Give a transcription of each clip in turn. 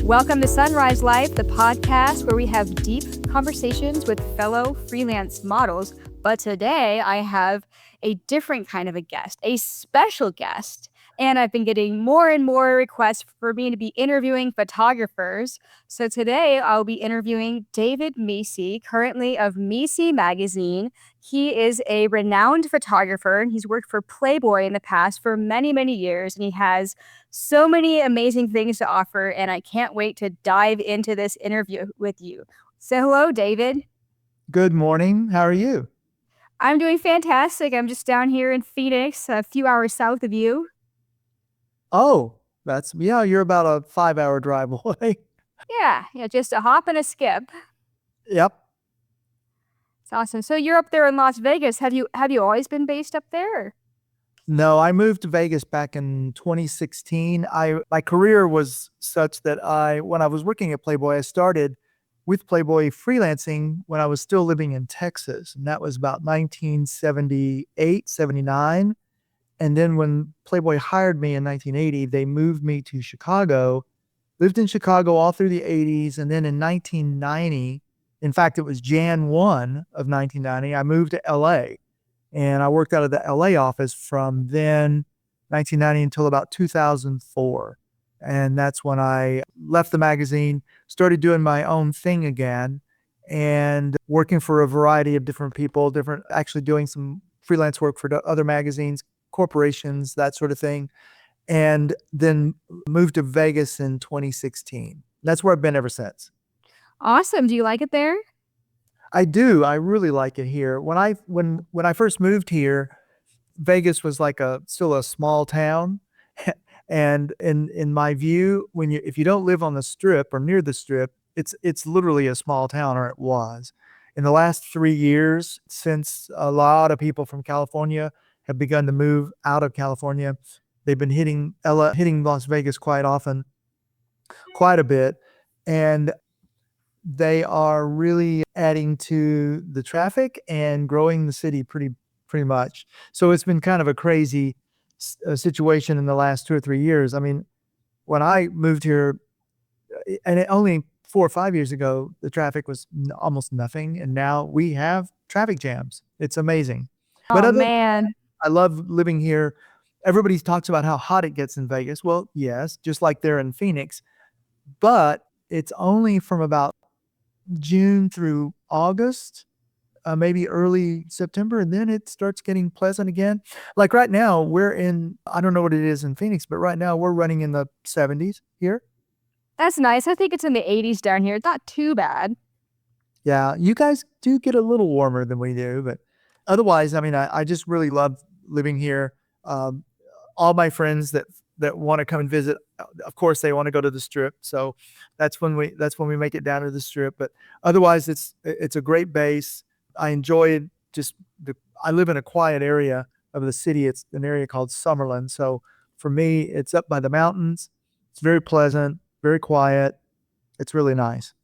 Welcome to Sunrise Life, the podcast where we have deep conversations with fellow freelance models. But today I have a different kind of a guest, a special guest. And I've been getting more and more requests for me to be interviewing photographers. So today I'll be interviewing David Mecey, currently of Mecey magazine. He is a renowned photographer and he's worked for Playboy in the past for many, many years. And he has so many amazing things to offer. And I can't wait to dive into this interview with you. So hello, David. Good morning. How are you? I'm doing fantastic. I'm just down here in Phoenix, a few hours south of you. Oh, you're about a 5-hour drive away. Yeah, just a hop and a skip. Yep. It's awesome. So you're up there in Las Vegas. Have you always been based up there? No, I moved to Vegas back in 2016. My career was such that when I was working at Playboy, I started with Playboy freelancing when I was still living in Texas. And that was about 1978, 79. And then when Playboy hired me in 1980, they moved me to Chicago, lived in Chicago all through the 80s. And then in 1990, in fact, it was Jan 1 of 1990, I moved to LA. And I worked out of the LA office from then, 1990 until about 2004. And that's when I left the magazine, started doing my own thing again, and working for a variety of different people, actually doing some freelance work for other magazines, corporations, that sort of thing. And then moved to Vegas in 2016. That's where I've been ever since. Awesome. Do you like it there? I do. I really like it here. When I first moved here, Vegas was still a small town. And in my view, if you don't live on the Strip or near the Strip, it's literally a small town, or it was. In the last 3 years, since a lot of people from California have begun to move out of California, they've been hitting Las Vegas quite often, quite a bit, and they are really adding to the traffic and growing the city pretty much. So it's been kind of a crazy situation in the last 2 or 3 years. I mean, when I moved here, and only 4 or 5 years ago, the traffic was almost nothing, and now we have traffic jams. It's amazing. Oh, man. I love living here. Everybody talks about how hot it gets in Vegas. Well, yes, just like there in Phoenix, but it's only from about June through August, maybe early September, and then it starts getting pleasant again. Like right now, I don't know what it is in Phoenix, but right now we're running in the 70s here. That's nice. I think it's in the 80s down here. It's not too bad. Yeah, you guys do get a little warmer than we do, but otherwise, I mean, I just really love living here. All my friends that want to come and visit, of course, they want to go to the Strip, so that's when we make it down to the Strip. But otherwise, it's a great base. I enjoy it. I live in a quiet area of the city. It's an area called Summerlin. So for me, it's up by the mountains. It's very pleasant, very quiet. It's really nice.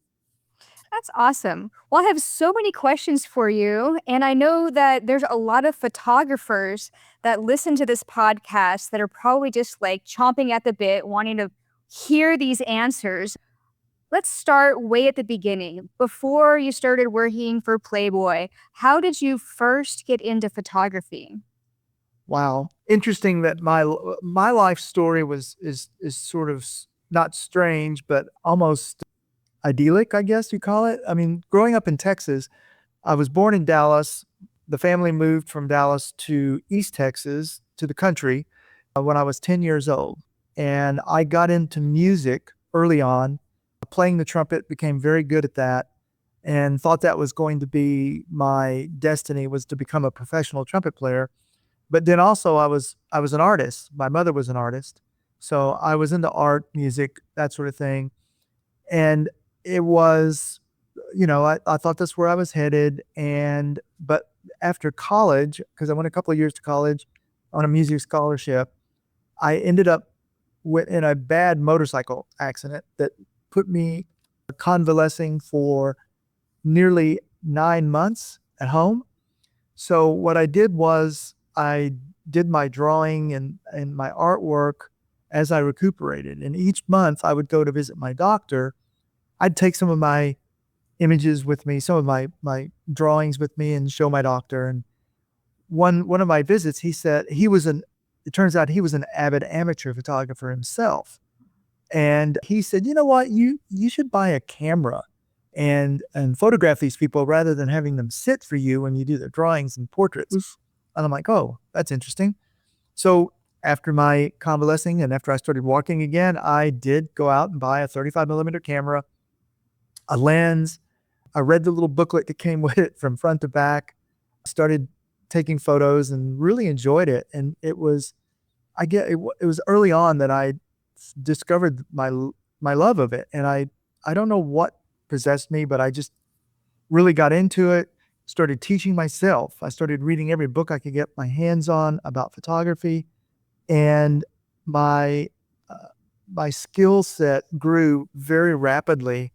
That's awesome. Well, I have so many questions for you. And I know that there's a lot of photographers that listen to this podcast that are probably just like chomping at the bit, wanting to hear these answers. Let's start way at the beginning. Before you started working for Playboy, how did you first get into photography? Wow. Interesting that my life story is sort of not strange, but almost idyllic, I guess you call it. I mean, growing up in Texas, I was born in Dallas. The family moved from Dallas to East Texas, to the country, when I was 10 years old. And I got into music early on. Playing the trumpet, became very good at that, and thought that was going to be my destiny, was to become a professional trumpet player. But then also I was an artist. My mother was an artist. So I was into art, music, that sort of thing. And it was, I thought that's where I was headed. But after college, because I went a couple of years to college on a music scholarship, I ended up in a bad motorcycle accident that put me convalescing for nearly 9 months at home. So what I did was I did my drawing and my artwork as I recuperated. And each month I would go to visit my doctor. I'd take some of my images with me, some of my drawings with me, and show my doctor. And one of my visits, he said it turns out he was an avid amateur photographer himself. And he said, you know what, you should buy a camera and photograph these people rather than having them sit for you when you do their drawings and portraits. And I'm like, oh, that's interesting. So after my convalescing and after I started walking again, I did go out and buy a 35 millimeter camera, a lens. I read the little booklet that came with it from front to back, started taking photos and really enjoyed it. And it was early on that I discovered my love of it. And I don't know what possessed me, but I just really got into it, started teaching myself. I started reading every book I could get my hands on about photography, and my my skill set grew very rapidly,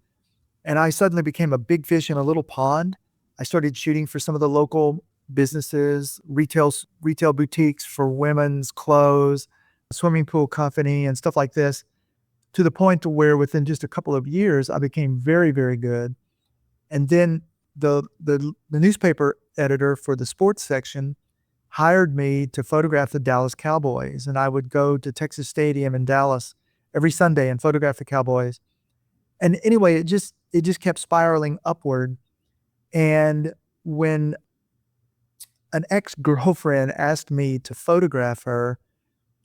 and I suddenly became a big fish in a little pond. I started shooting for some of the local businesses, retail boutiques for women's clothes, swimming pool company, and stuff like this, to the point to where within just a couple of years I became very, very good. And then the newspaper editor for the sports section hired me to photograph the Dallas Cowboys, and I would go to Texas Stadium in Dallas every Sunday and photograph the Cowboys. And anyway, it just kept spiraling upward. And when an ex-girlfriend asked me to photograph her,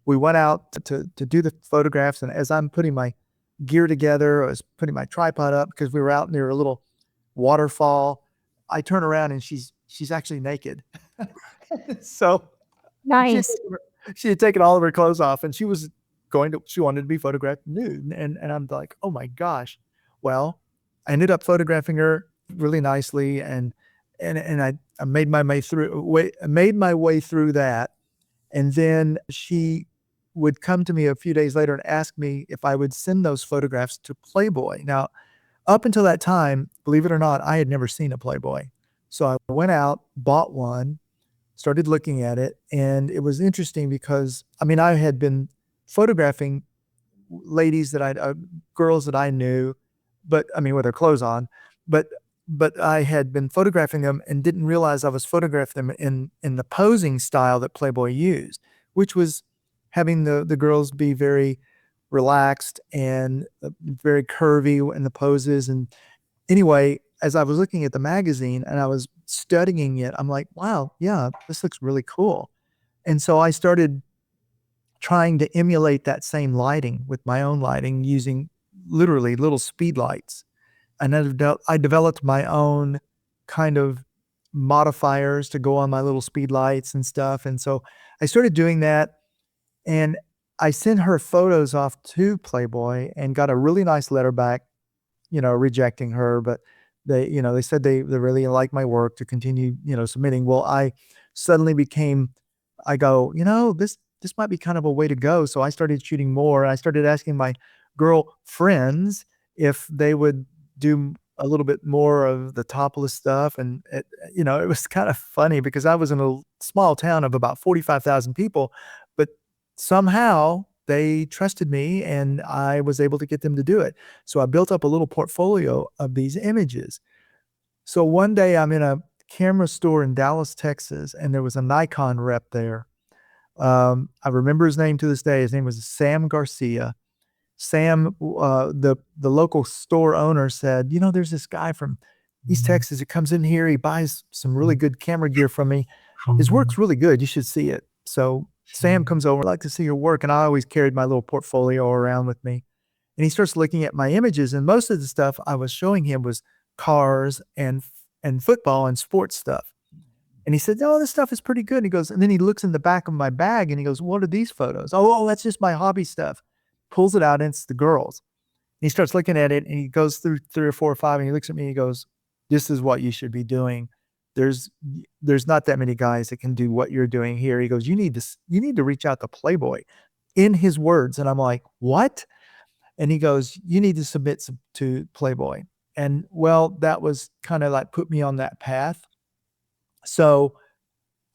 we went out to do the photographs. And as I'm putting my gear together, I was putting my tripod up because we were out near a little waterfall. I turn around and she's actually naked. So she Nice. she had taken all of her clothes off, and she wanted to be photographed nude. And I'm like, oh my gosh. Well, I ended up photographing her really nicely, and I made my way through that. And then she would come to me a few days later and ask me if I would send those photographs to Playboy. Now, up until that time, believe it or not, I had never seen a Playboy. So I went out, bought one, started looking at it, and it was interesting because, I mean, I had been photographing ladies girls that I knew, but I mean, with their clothes on, but I had been photographing them and didn't realize I was photographing them in the posing style that Playboy used, which was having the girls be very relaxed and very curvy in the poses. And anyway, as I was looking at the magazine and I was studying it, I'm like, wow, yeah, this looks really cool. And so I started trying to emulate that same lighting with my own lighting using literally little speed lights. And then I developed my own kind of modifiers to go on my little speed lights and stuff. And so I started doing that, and I sent her photos off to Playboy and got a really nice letter back, rejecting her, but they said they really liked my work to continue, submitting. Well, I go, this might be kind of a way to go. So I started shooting more. I started asking my girl friends if they would do a little bit more of the topless stuff. And it was kind of funny because I was in a small town of about 45,000 people, but somehow they trusted me and I was able to get them to do it. So I built up a little portfolio of these images. So one day I'm in a camera store in Dallas, Texas, and there was a Nikon rep there. I remember his name to this day. His name was Sam Garcia. Sam, the local store owner said, there's this guy from East Texas that comes in here. He buys some really good camera gear from me. His work's really good. You should see it. So Sam comes over. I'd like to see your work. And I always carried my little portfolio around with me. And he starts looking at my images. And most of the stuff I was showing him was cars and football and sports stuff. And he said, oh, this stuff is pretty good. And he goes, and then he looks in the back of my bag and he goes, what are these photos? Oh, that's just my hobby stuff. Pulls it out and it's the girls. And he starts looking at it and he goes through 3 or 4 or 5 and he looks at me and he goes, this is what you should be doing. There's not that many guys that can do what you're doing here. He goes, you need to reach out to Playboy, in his words. And I'm like, what? And he goes, you need to submit to Playboy. And well, that was kind of like put me on that path. So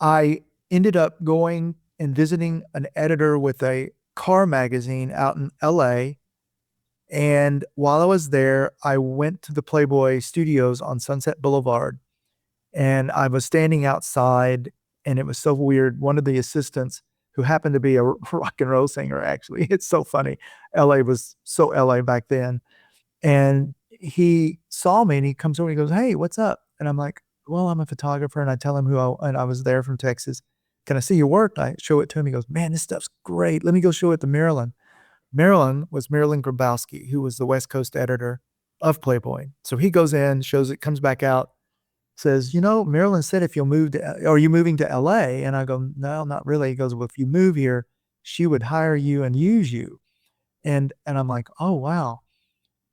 I ended up going and visiting an editor with a car magazine out in LA. And while I was there, I went to the Playboy studios on Sunset Boulevard, and I was standing outside, and it was so weird. One of the assistants, who happened to be a rock and roll singer, actually, it's so funny. LA was so LA back then. And he saw me and he comes over and he goes, "Hey, what's up?" And I'm like, "Well, I'm a photographer." And I tell him and I was there from Texas. "Can I see your work?" I show it to him. He goes, "Man, this stuff's great. Let me go show it to Marilyn." Marilyn was Marilyn Grabowski, who was the West Coast editor of Playboy. So he goes in, shows it, comes back out, says, "Marilyn said if you'll move to, are you moving to LA?" And I go, "No, not really." He goes, "Well, if you move here, she would hire you and use you." And I'm like, "Oh, wow."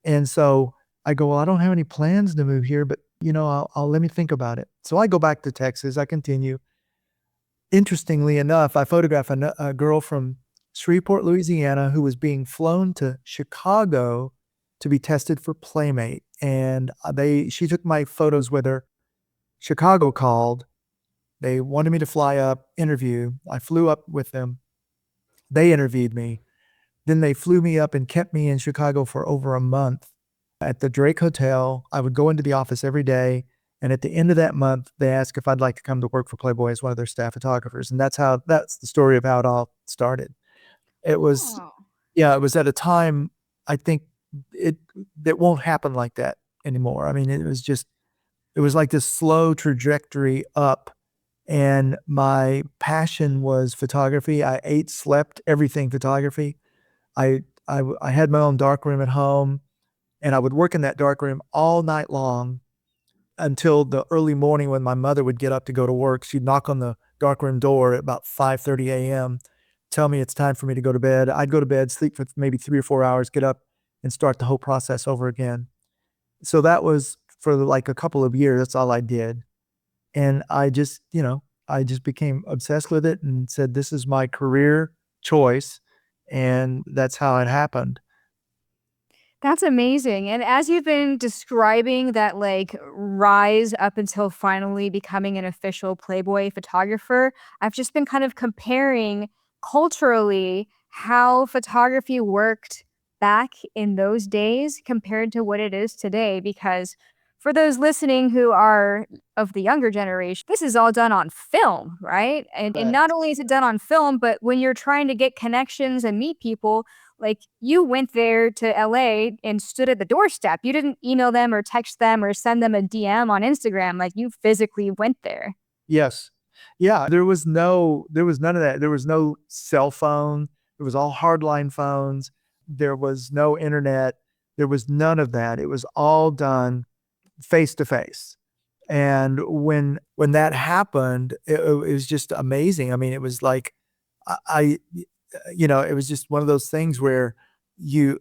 And so I go, "Well, I don't have any plans to move here, but I'll let me think about it." So I go back to Texas. I continue. Interestingly enough, I photograph a girl from Shreveport, Louisiana, who was being flown to Chicago to be tested for Playmate. And she took my photos with her. Chicago called. They wanted me to fly up, interview. I flew up with them. They interviewed me. Then they flew me up and kept me in Chicago for over a month at the Drake Hotel. I would go into the office every day. And at the end of that month, they asked if I'd like to come to work for Playboy as one of their staff photographers. And that's the story of how it all started. It was, Oh. yeah, it was at a time, I think that won't happen like that anymore. I mean, it was like this slow trajectory up. And my passion was photography. I ate, slept, everything photography. I had my own darkroom at home, and I would work in that darkroom all night long until the early morning when my mother would get up to go to work. She'd knock on the darkroom door at about 5:30 a.m., tell me it's time for me to go to bed. I'd go to bed, sleep for maybe 3 or 4 hours, get up and start the whole process over again. So that was for like a couple of years. That's all I did. And I just became obsessed with it and said, "This is my career choice." And that's how it happened. That's amazing. And as you've been describing that like rise up until finally becoming an official Playboy photographer, I've just been kind of comparing culturally how photography worked back in those days compared to what it is today. Because for those listening who are of the younger generation, this is all done on film, right? And not Correct. only is it done on film, but when you're trying to get connections and meet people, like, you went there to LA and stood at the doorstep. You didn't email them or text them or send them a DM on Instagram, like, you physically went there. Yes. Yeah, there was none of that. There was no cell phone. It was all hardline phones. There was no internet. There was none of that. It was all done face to face. And when that happened, it was just amazing. I mean, it was like I it was just one of those things where you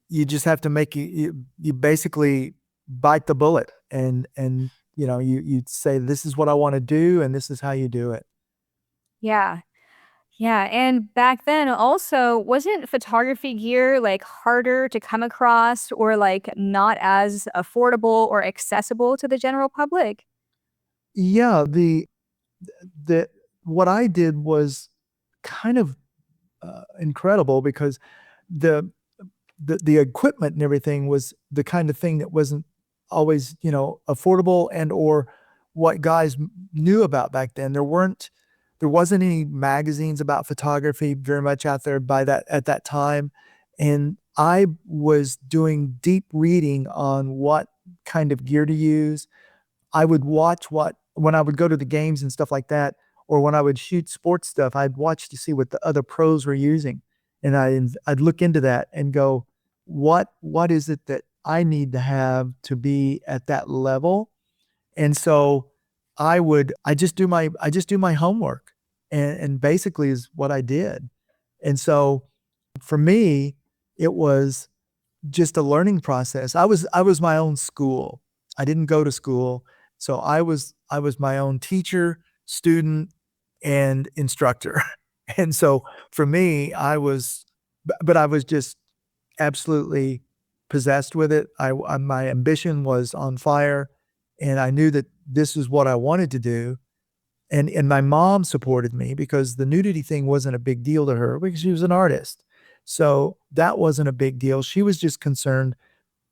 you just have to you basically bite the bullet and you say, "This is what I want to do and this is how you do it." Yeah. Yeah, and back then also, wasn't photography gear, like, harder to come across or, like, not as affordable or accessible to the general public? Yeah, the what I did was kind of incredible because the the equipment and everything was the kind of thing that wasn't always, affordable and or what guys knew about back then. There wasn't any magazines about photography very much out there by that at that time. And I was doing deep reading on what kind of gear to use. I would watch what when I would go to the games and stuff like that, or when I would shoot sports stuff, I'd watch to see what the other pros were using, and I'd look into that and go, what is it that I need to have to be at that level? And so I just do my homework, and basically is what I did. And so for me, it was just a learning process. I was my own school. I didn't go to school. So I was my own teacher, student, and instructor. And so for me, but I was just absolutely possessed with it. My ambition was on fire, and I knew that this is what I wanted to do. And my mom supported me because the nudity thing wasn't a big deal to her because she was an artist. So that wasn't a big deal. She was just concerned,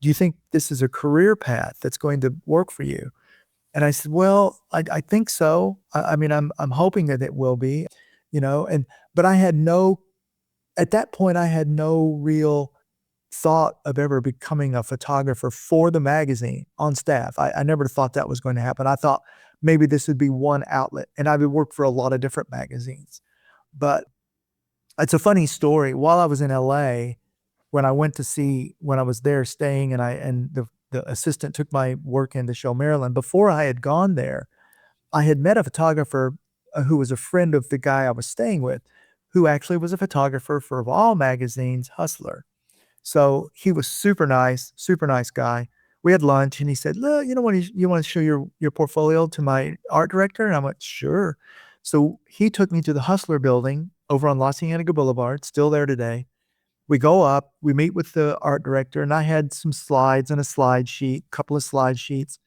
do you think this is a career path that's going to work for you? And I said, well, I think so. I mean, I'm hoping that it will be, and but I had no at that point I had no real thought of ever becoming a photographer for the magazine on staff. I never thought that was going to happen. I thought maybe this would be one outlet, and I would work for a lot of different magazines. But it's a funny story. While I was in LA, when I was there staying, and the assistant took my work in to show Maryland. Before I had gone there, I had met a photographer who was a friend of the guy I was staying with, who actually was a photographer for of all magazines, Hustler. So he was super nice guy. We had lunch and he said, look, you want to show your portfolio to my art director? And I went, sure. So he took me to the Hustler building over on La Cienega Boulevard, still there today. We go up, we meet with the art director, and I had some slides and a slide sheet, couple of slide sheets.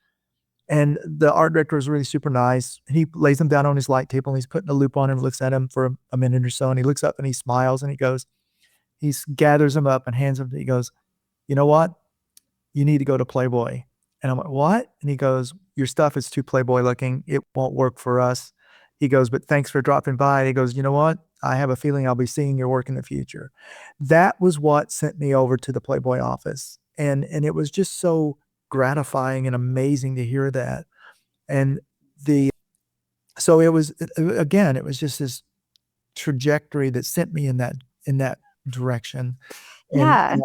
And the art director was really super nice. He lays them down on his light table and he's putting a loop on him, looks at him for a minute or so. And he looks up and he smiles and he gathers them up and hands them. He goes, you know what? You need to go to Playboy. And I'm like, what? And he goes, your stuff is too Playboy looking. It won't work for us. He goes, but thanks for dropping by. And he goes, you know what? I have a feeling I'll be seeing your work in the future. That was what sent me over to the Playboy office. And it was just so gratifying and amazing to hear that. And the so it was again, it was just this trajectory that sent me in that direction. And Yeah.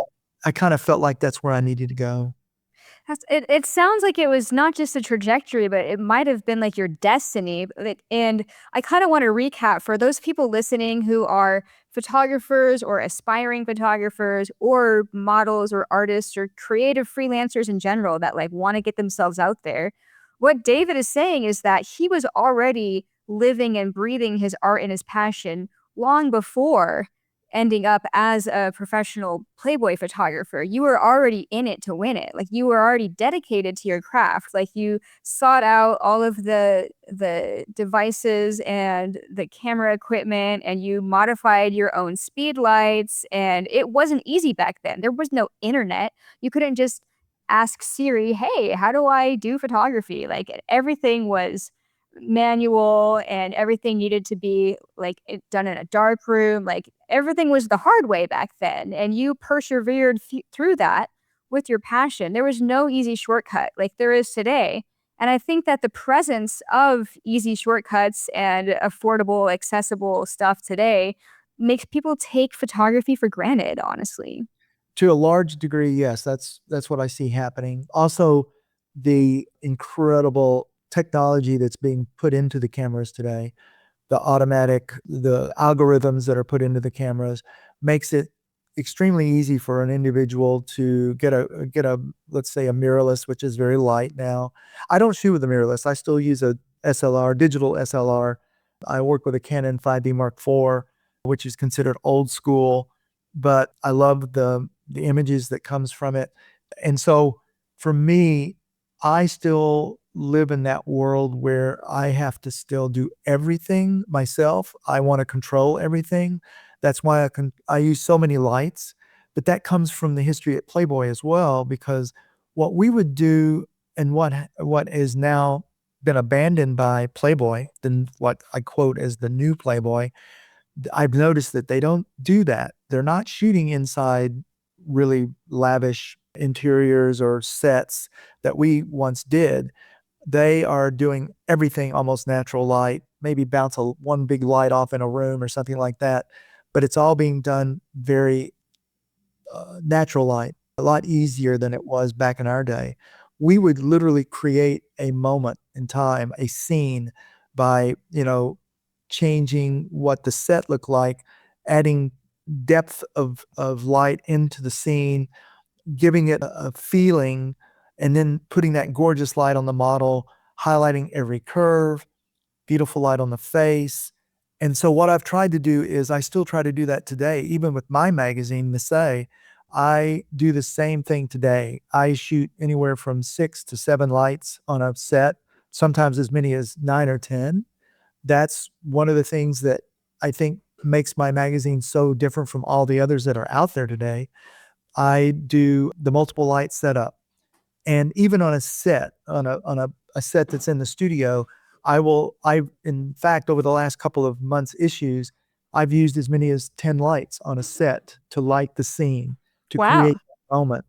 I kind of felt like that's where I needed to go. It sounds like it was not just a trajectory, but it might have been like your destiny. And I kind of want to recap for those people listening who are photographers or aspiring photographers or models or artists or creative freelancers in general that like want to get themselves out there. What David is saying is that he was already living and breathing his art and his passion long before ending up as a professional Playboy photographer. You were already in it to win it. Like you were already dedicated to your craft. Like you sought out all of the devices and the camera equipment and you modified your own speed lights and it wasn't easy back then. There was no internet. You couldn't just ask Siri, "Hey, how do I do photography?" Like everything was manual and everything needed to be like done in a dark room. Like everything was the hard way back then. And you persevered through that with your passion. There was no easy shortcut like there is today. And I think that the presence of easy shortcuts and affordable, accessible stuff today makes people take photography for granted, honestly. To a large degree, yes, that's what I see happening. Also, the incredible technology that's being put into the cameras today, the algorithms that are put into the cameras makes it extremely easy for an individual to get a let's say a mirrorless, which is very light now. I don't shoot with a mirrorless. I still use a SLR, digital SLR. I work with a Canon 5D Mark IV, which is considered old school, but I love the images that comes from it. And so for me, I still live in that world where I have to still do everything myself. I want to control everything. That's why I use so many lights, but that comes from the history at Playboy as well, because what we would do and what is now been abandoned by Playboy, then what I quote as the new Playboy, I've noticed that they don't do that. They're not shooting inside really lavish interiors or sets that we once did. They are doing everything almost natural light, maybe bounce one big light off in a room or something like that. But it's all being done very natural light, a lot easier than it was back in our day. We would literally create a moment in time, a scene by, changing what the set looked like, adding depth of light into the scene, giving it a feeling, and then putting that gorgeous light on the model, highlighting every curve, beautiful light on the face. And so what I've tried to do is I still try to do that today, even with my magazine, Mece. I do the same thing today. I shoot anywhere from 6 to 7 lights on a set, sometimes as many as 9 or 10. that's one of the things that I think makes my magazine so different from all the others that are out there today. I do the multiple light setup. And even on a set, on a set that's in the studio, I in fact over the last couple of months issues, I've used as many as 10 lights on a set to light the scene, to Wow. create that moment.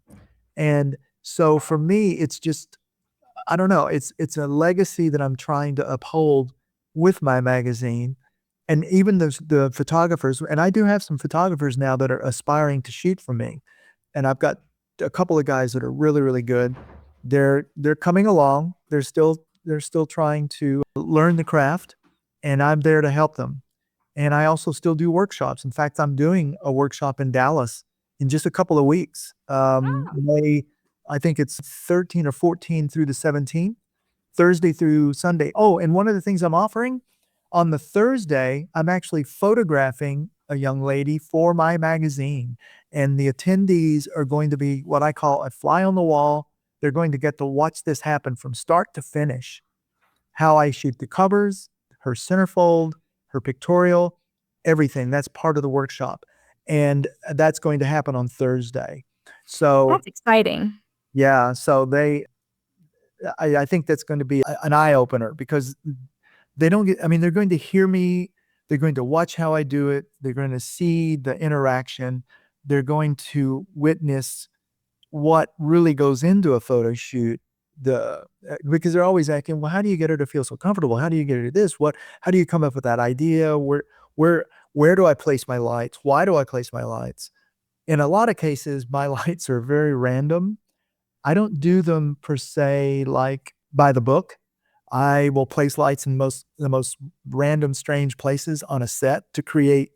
And so for me, it's just I don't know, it's a legacy that I'm trying to uphold with my magazine. And even the photographers, and I do have some photographers now that are aspiring to shoot for me. And I've got a couple of guys that are really, really good. They're coming along. They're still trying to learn the craft, and I'm there to help them. And I also still do workshops. In fact, I'm doing a workshop in Dallas in just a couple of weeks. May I think it's 13 or 14 through the 17th, Thursday through Sunday. Oh, and one of the things I'm offering on the Thursday, I'm actually photographing a young lady for my magazine. And the attendees are going to be what I call a fly on the wall. They're going to get to watch this happen from start to finish. How I shoot the covers, her centerfold, her pictorial, everything. That's part of the workshop. And that's going to happen on Thursday. So, That's exciting. yeah, so I think that's going to be an eye opener because they don't get, I mean, they're going to hear me, they're going to watch how I do it, they're going to see the interaction, they're going to witness what really goes into a photo shoot. Because they're always asking, well, how do you get her to feel so comfortable? How do you get her to this? How do you come up with that idea? Where, where do I place my lights? Why do I place my lights? In a lot of cases, my lights are very random. I don't do them per se like by the book. I will place lights in the most random, strange places on a set to create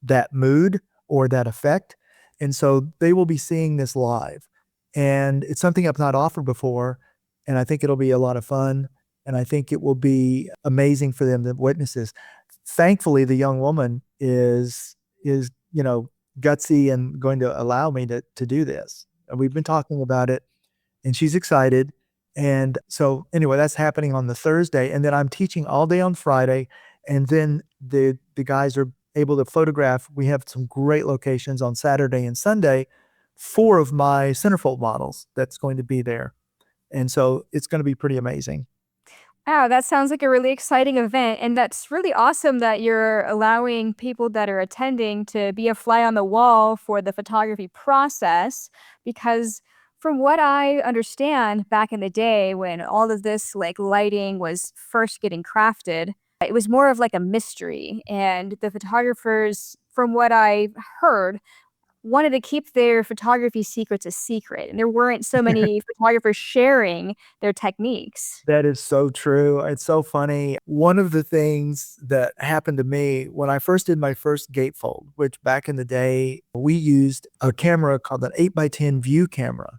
that mood or that effect. And so they will be seeing this live. And it's something I've not offered before. And I think it'll be a lot of fun. And I think it will be amazing for them to witness this. Thankfully, the young woman is gutsy and going to allow me to do this. And we've been talking about it and she's excited. And so anyway, that's happening on the Thursday. And then I'm teaching all day on Friday. And then the guys are able to photograph. We have some great locations on Saturday and Sunday, 4 of my centerfold models that's going to be there. And so it's going to be pretty amazing. Wow, that sounds like a really exciting event, and that's really awesome that you're allowing people that are attending to be a fly on the wall for the photography process. Because from what I understand, back in the day when all of this like lighting was first getting crafted, it was more of like a mystery, and the photographers, from what I heard, wanted to keep their photography secrets a secret, and there weren't so many photographers sharing their techniques. That is so true. It's so funny. One of the things that happened to me when I first did my first gatefold, which back in the day, we used a camera called an 8x10 view camera.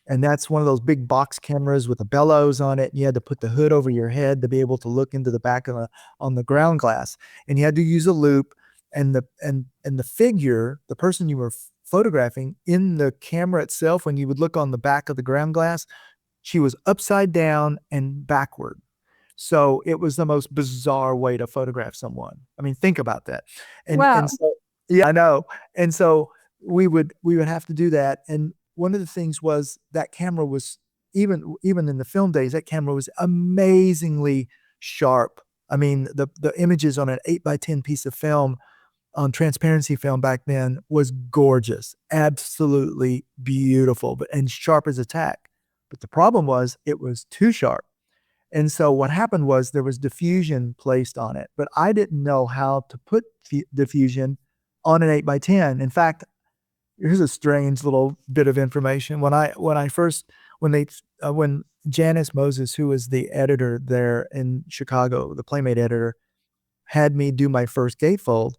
And that's one of those big box cameras with the bellows on it. You had to put the hood over your head to be able to look into the back of on the ground glass. And you had to use a loop and the figure, the person you were photographing in the camera itself, when you would look on the back of the ground glass, she was upside down and backward. So it was the most bizarre way to photograph someone. I mean, think about that. And Wow. so yeah, I know. And so we would have to do that. And one of the things was that camera was even in the film days, that camera was amazingly sharp. I mean, the images on an 8x10 piece of film on transparency film back then was gorgeous, absolutely beautiful, but and sharp as a tack. But the problem was it was too sharp. And so what happened was there was diffusion placed on it, but I didn't know how to put diffusion on an 8x10. In fact, here's a strange little bit of information. When Janice Moses, who was the editor there in Chicago, the Playmate editor, had me do my first gatefold,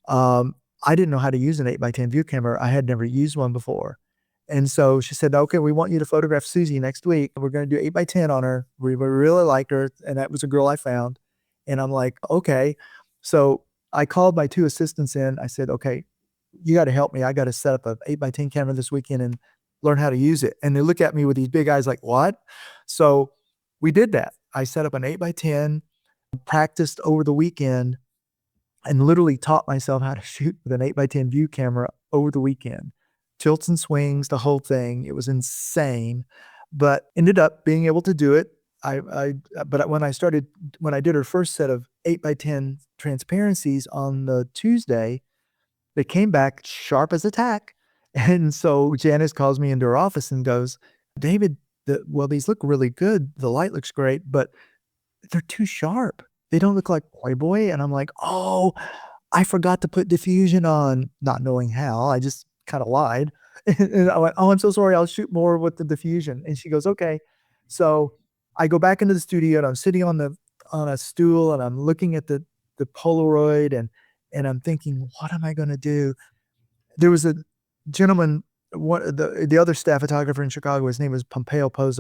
um, I didn't know how to use an 8x10 view camera. I had never used one before. And so she said, okay, we want you to photograph Susie next week. We're going to do 8x10 on her. We really like her. And that was a girl I found. And I'm like, okay. So I called my 2 assistants in. I said, okay, you got to help me. I got to set up a 8x10 camera this weekend and learn how to use it. And they look at me with these big eyes like, what? So we did that. I set up an 8x10. practiced over the weekend and literally taught myself how to shoot with an 8x10 view camera over the weekend. Tilts and swings, the whole thing. It was insane, but ended up being able to do it. But when I did her first set of 8x10 transparencies on the Tuesday, they came back sharp as a tack. And so Janice calls me into her office and goes, David, well, these look really good. The light looks great, but they're too sharp. They don't look like Playboy. And I'm like, oh, I forgot to put diffusion on, not knowing how. I just kind of lied. And I went, oh, I'm so sorry. I'll shoot more with the diffusion. And she goes, okay. So I go back into the studio and I'm sitting on a stool and I'm looking at the Polaroid and I'm thinking, what am I going to do? There was a gentleman, the other staff photographer in Chicago, his name was Pompeo Pozo.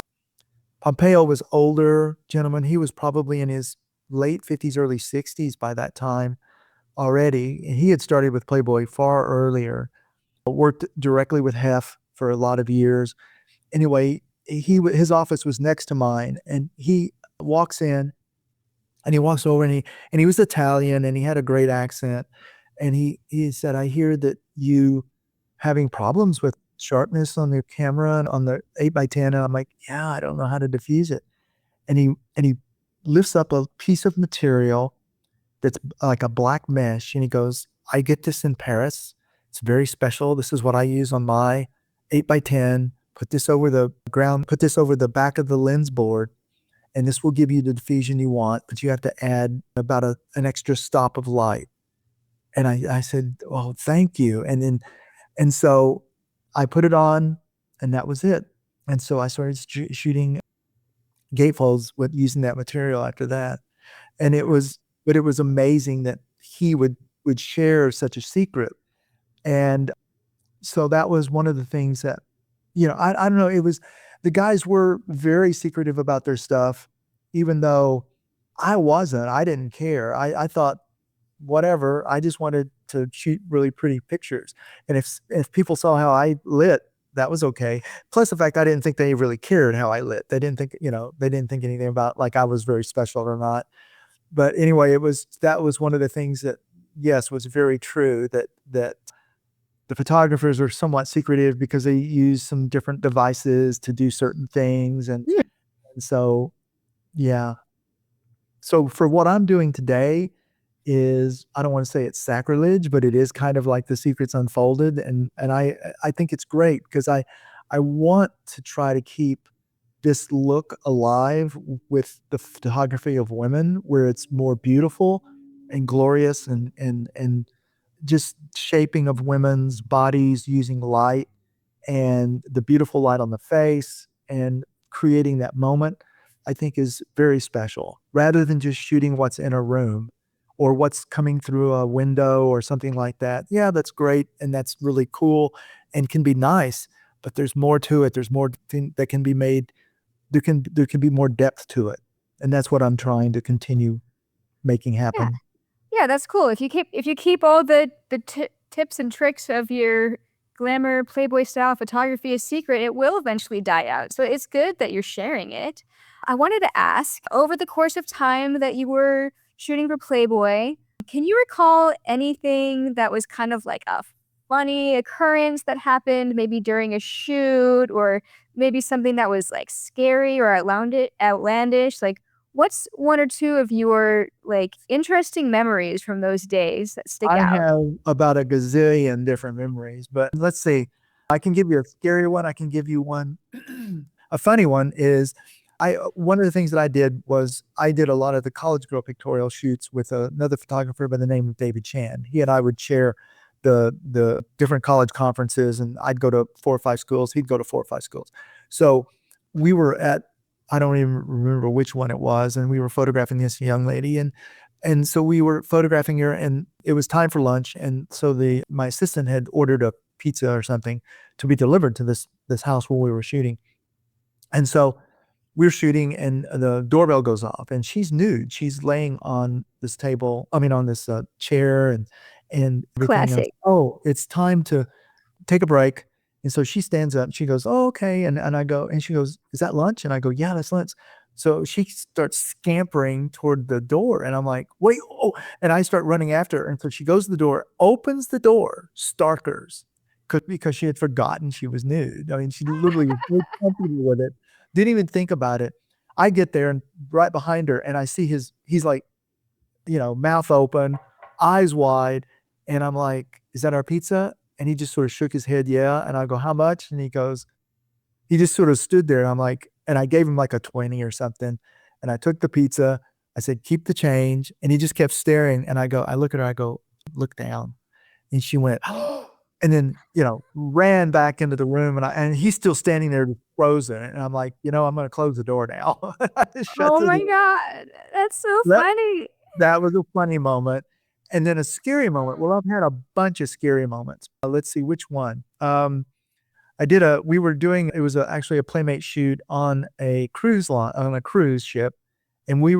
Pompeo was older gentleman. He was probably in his late 50s, early 60s by that time already. He had started with Playboy far earlier, worked directly with Hef for a lot of years. Anyway, his office was next to mine, and he walks in and he walks over and he was Italian and he had a great accent. And he said, I hear that you having problems with sharpness on the camera and on the 8x10. And I'm like, yeah, I don't know how to diffuse it. And he lifts up a piece of material that's like a black mesh. And he goes, I get this in Paris. It's very special. This is what I use on my 8x10. Put this over the ground, put this over the back of the lens board, and this will give you the diffusion you want, but you have to add about an extra stop of light. And I said, well, thank you. And so I put it on, and that was it. And so I started shooting gatefolds with using that material after that. And it was amazing that he would share such a secret. And so that was one of the things that, I don't know, the guys were very secretive about their stuff, even though I wasn't. I didn't care. I thought, whatever, I just wanted to shoot really pretty pictures. And if people saw how I lit, that was okay. Plus the fact I didn't think they really cared how I lit. They didn't think anything about like I was very special or not. But anyway, that was one of the things that, yes, was very true, that the photographers are somewhat secretive because they use some different devices to do certain things. And so, yeah. So for what I'm doing today is, I don't want to say it's sacrilege, but it is kind of like the secrets unfolded. And I think it's great because I want to try to keep this look alive with the photography of women, where it's more beautiful and glorious and just shaping of women's bodies using light and the beautiful light on the face and creating that moment, I think is very special, rather than just shooting what's in a room or what's coming through a window or something like that. Yeah, that's great and that's really cool and can be nice, but there's more to it. There's more that can be made. There can be more depth to it, and that's what I'm trying to continue making Yeah. happen. Yeah, that's cool. If you keep all the tips and tricks of your glamour Playboy style photography a secret, it will eventually die out. So it's good that you're sharing it. I wanted to ask, over the course of time that you were shooting for Playboy, can you recall anything that was kind of like a funny occurrence that happened maybe during a shoot, or maybe something that was like scary or outlandish? Like, what's one or two of your like interesting memories from those days that stick I out? have about a gazillion different memories, but let's see. I can give you a scary one. I can give you one. A funny one is, one of the things that I did was I did a lot of the college girl pictorial shoots with another photographer by the name of David Chan. He and I would share the different college conferences, and I'd go to 4 or 5 schools. He'd go to 4 or 5 schools. So we were at, I don't even remember which one it was, and we were photographing this young lady, and so we were photographing her, and it was time for lunch, and so my assistant had ordered a pizza or something to be delivered to this house where we were shooting. And so we're shooting, and the doorbell goes off, and she's nude. She's laying on this table, I mean, on this chair, and everything else. Classic. Oh, it's time to take a break. And so she stands up and she goes, oh, okay. And I go, and she goes, is that lunch? And I go, yeah, that's lunch. So she starts scampering toward the door, and I'm like, wait, oh, and I start running after her. And so she goes to the door, opens the door, starkers, because she had forgotten she was nude. I mean, she literally was so comfortable with it, didn't even think about it. I get there and right behind her, and I see he's like, mouth open, eyes wide. And I'm like, is that our pizza? And he just sort of shook his head, yeah. And I go, how much? And he just sort of stood there. I'm like, and I gave him like a 20 or something. And I took the pizza. I said, keep the change. And he just kept staring. And I look at her, I go, look down. And she went, and then, ran back into the room. And he's still standing there frozen. And I'm like, I'm going to close the door now. I just shut Oh the my door. God. That's so That, funny. that was a funny moment. And then a scary moment. Well, I've had a bunch of scary moments. Let's see which one. We were doing, it was actually a Playmate shoot on a on a cruise ship. And we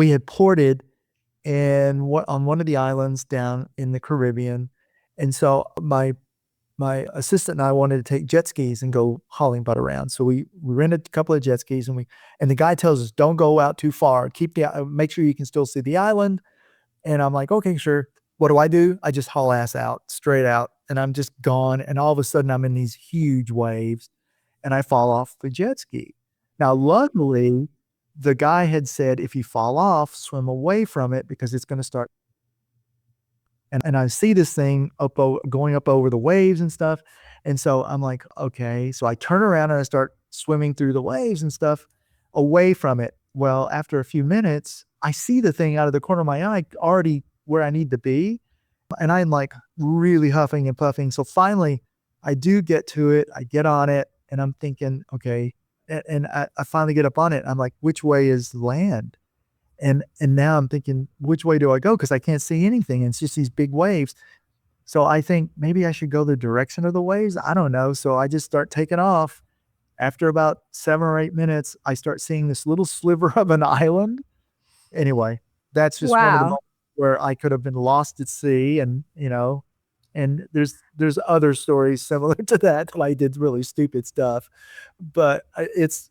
had ported on one of the islands down in the Caribbean. And so my assistant and I wanted to take jet skis and go hauling butt around. So we rented a couple of jet skis, and the guy tells us, don't go out too far. Make sure you can still see the island. And I'm like, okay, sure. What do? I just haul ass out, straight out, and I'm just gone. And all of a sudden I'm in these huge waves and I fall off the jet ski. Now, luckily, the guy had said, if you fall off, swim away from it because it's going to start. And I see this thing going up over the waves and stuff. And so I'm like, okay. So I turn around and I start swimming through the waves and stuff away from it. Well, after a few minutes, I see the thing out of the corner of my eye already where I need to be. And I'm like really huffing and puffing. So finally, I do get to it. I get on it and I'm thinking, okay. And I finally get up on it. I'm like, which way is land? And now I'm thinking, which way do I go? Because I can't see anything. And it's just these big waves. So I think maybe I should go the direction of the waves. I don't know. So I just start taking off. After about 7 or 8 minutes, I start seeing this little sliver of an island. Anyway, that's just one of the Wow. moments where I could have been lost at sea. And there's other stories similar to that. I did really stupid stuff. But it's,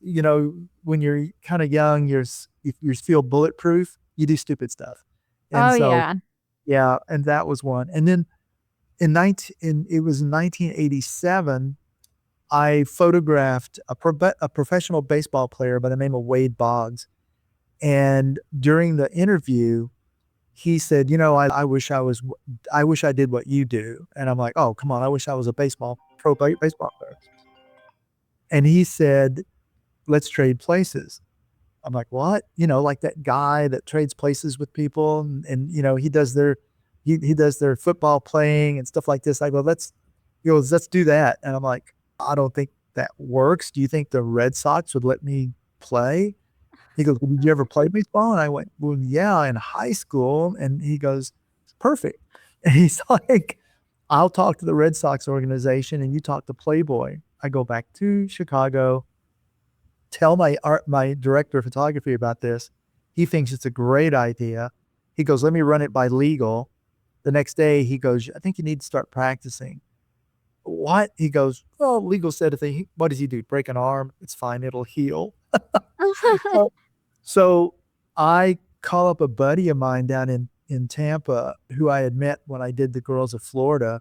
when you're kind of young, if you feel bulletproof, you do stupid stuff. And Oh so, yeah. yeah, and that was one. And then it was 1987, I photographed a professional baseball player by the name of Wade Boggs. And during the interview, he said, I wish I did what you do. And I'm like, oh, come on. I wish I was a baseball player. And he said, let's trade places. I'm like, what? Like that guy that trades places with people, and he does their football playing and stuff like this. I go, let's do that. And I'm like, I don't think that works. Do you think the Red Sox would let me play? He goes, well, did you ever play baseball? And I went, well, yeah, in high school. And he goes, perfect. And he's like, I'll talk to the Red Sox organization and you talk to Playboy. I go back to Chicago, tell my director of photography about this. He thinks it's a great idea. He goes, let me run it by legal. The next day he goes, I think you need to start practicing. What? He goes, well, legal said what does he do? Break an arm? It's fine. It'll heal. So so I call up a buddy of mine down in Tampa who I had met when I did the Girls of Florida.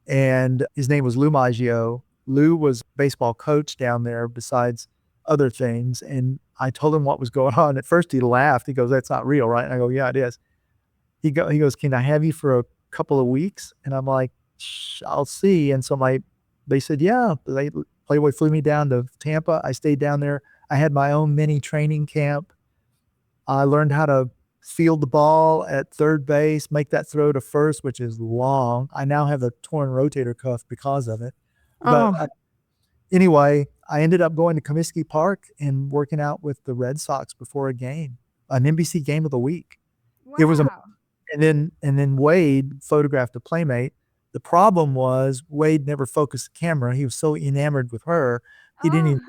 And his name was Lou Maggio. Lou was baseball coach down there besides other things. And I told him what was going on. At first he laughed. He goes, that's not real, right? And I go, yeah, it is. He goes, can I have you for a couple of weeks? And I'm like, I'll see. And so they said, yeah. Playboy flew me down to Tampa. I stayed down there. I had my own mini training camp. I learned how to field the ball at third base, make that throw to first, which is long. I now have a torn rotator cuff because of it. But Oh, anyway, I ended up going to Comiskey Park and working out with the Red Sox before a game, an NBC game of the week. It was, wow. and then Wade photographed a playmate. The problem was Wade never focused the camera. He was so enamored with her, he didn't Oh, even,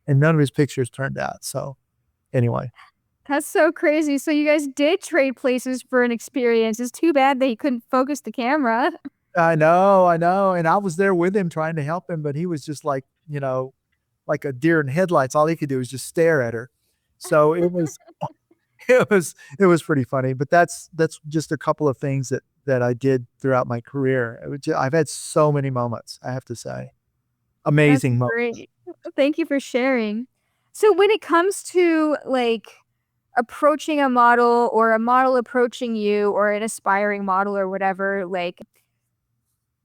and none of his pictures turned out. So anyway, that's so crazy. So you guys did trade places for an experience. It's too bad that he couldn't focus the camera. I know. And I was there with him trying to help him, but he was just like, like a deer in headlights. All he could do was just stare at her. So it was it was pretty funny. But that's just a couple of things that I did throughout my career. I've had so many moments, I have to say. That's Amazing moments. great. Thank you for sharing. So when it comes to, like, approaching a model or a model approaching you or an aspiring model or whatever, like,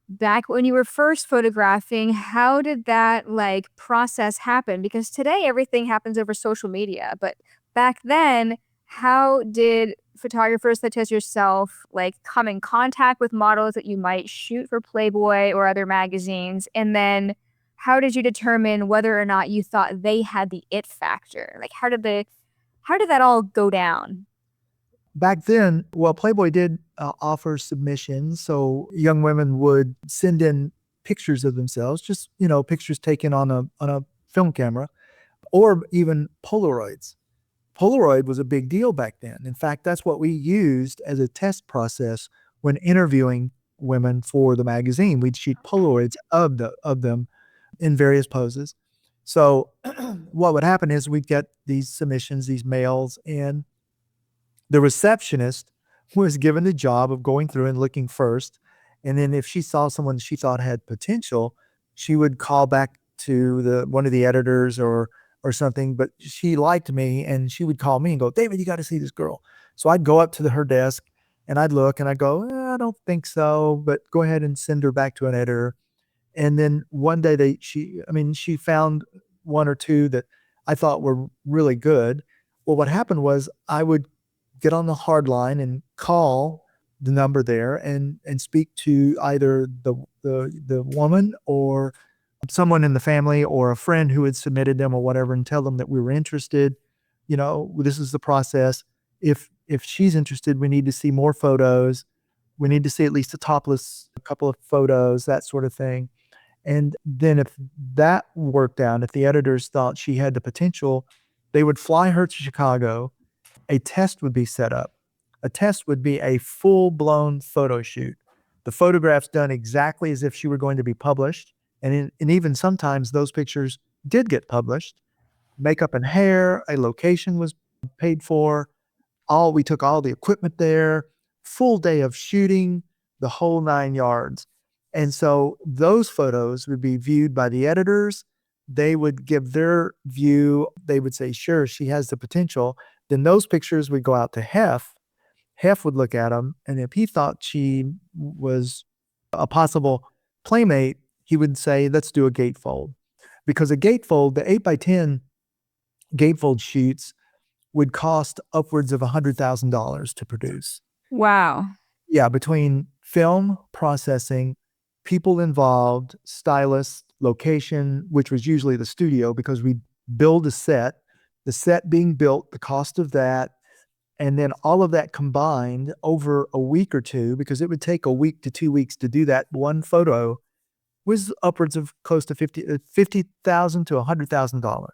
back when you were first photographing, how did that, like, process happen? Because today everything happens over social media, but back then, how did photographers such as yourself, like, come in contact with models that you might shoot for Playboy or other magazines? And then how did you determine whether or not you thought they had the it factor? Like, how did that all go down? Back then, well, Playboy did offer submissions. So young women would send in pictures of themselves, just, pictures taken on a film camera or even Polaroids. Polaroid was a big deal back then. In fact, that's what we used as a test process when interviewing women for the magazine. We'd shoot Polaroids of them in various poses. So what would happen is we'd get these submissions, these mails, and the receptionist was given the job of going through and looking first. And then if she saw someone she thought had potential, she would call back to the one of the editors or something. But she liked me and she would call me and go, David, you got to see this girl. So I'd go up to her desk and I'd look and I'd go, I don't think so, but go ahead and send her back to an editor. And then one day she found one or two that I thought were really good. Well, what happened was I would get on the hard line and call the number there and speak to either the woman or someone in the family or a friend who had submitted them or whatever, and tell them that we were interested. This is the process. If she's interested, we need to see more photos. We need to see at least a couple of photos, that sort of thing. And then if that worked out, if the editors thought she had the potential, they would fly her to Chicago. A test would be set up. A test would be a full-blown photo shoot. The photographs done exactly as if she were going to be published. And even sometimes those pictures did get published. Makeup and hair, a location was paid for. We took all the equipment there, full day of shooting, the whole 9 yards. And so those photos would be viewed by the editors. They would give their view. They would say, sure, she has the potential. Then those pictures would go out to Hef. Hef would look at them, and if he thought she was a possible playmate, he would say, let's do a gatefold. Because a gatefold, the 8x10 gatefold shoots would cost upwards of $100,000 to produce. Wow. Yeah, between film processing, people involved, stylists, location, which was usually the studio because we build a set, the set being built, the cost of that, and then all of that combined over a week or two, because it would take a week to 2 weeks to do that one photo, was upwards of close to $50,000 to $100,000.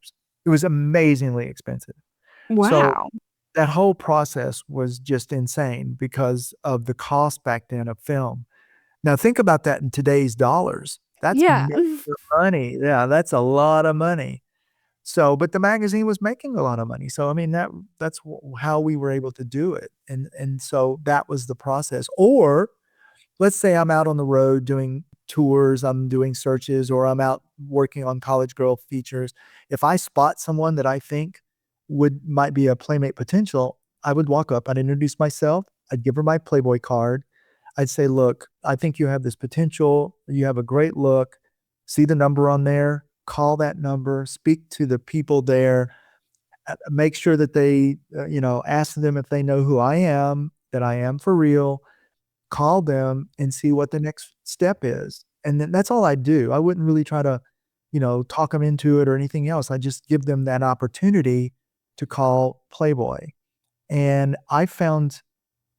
It was amazingly expensive. So Wow. that whole process was just insane because of the cost back then of film. Now think about that in today's dollars. That's Yeah. major money. Yeah, that's a lot of money. So, but the magazine was making a lot of money. So, I mean, that's how we were able to do it. And so that was the process. Or let's say I'm out on the road doing tours, I'm doing searches, or I'm out working on college girl features. If I spot someone that I think might be a playmate potential, I would walk up, I'd introduce myself, I'd give her my Playboy card. I'd say, look, I think you have this potential. You have a great look. See the number on there, call that number, speak to the people there, make sure that they, ask them if they know who I am, that I am for real, call them and see what the next step is. And then that's all I do. I wouldn't really try to, talk them into it or anything else. I just give them that opportunity to call Playboy. And I found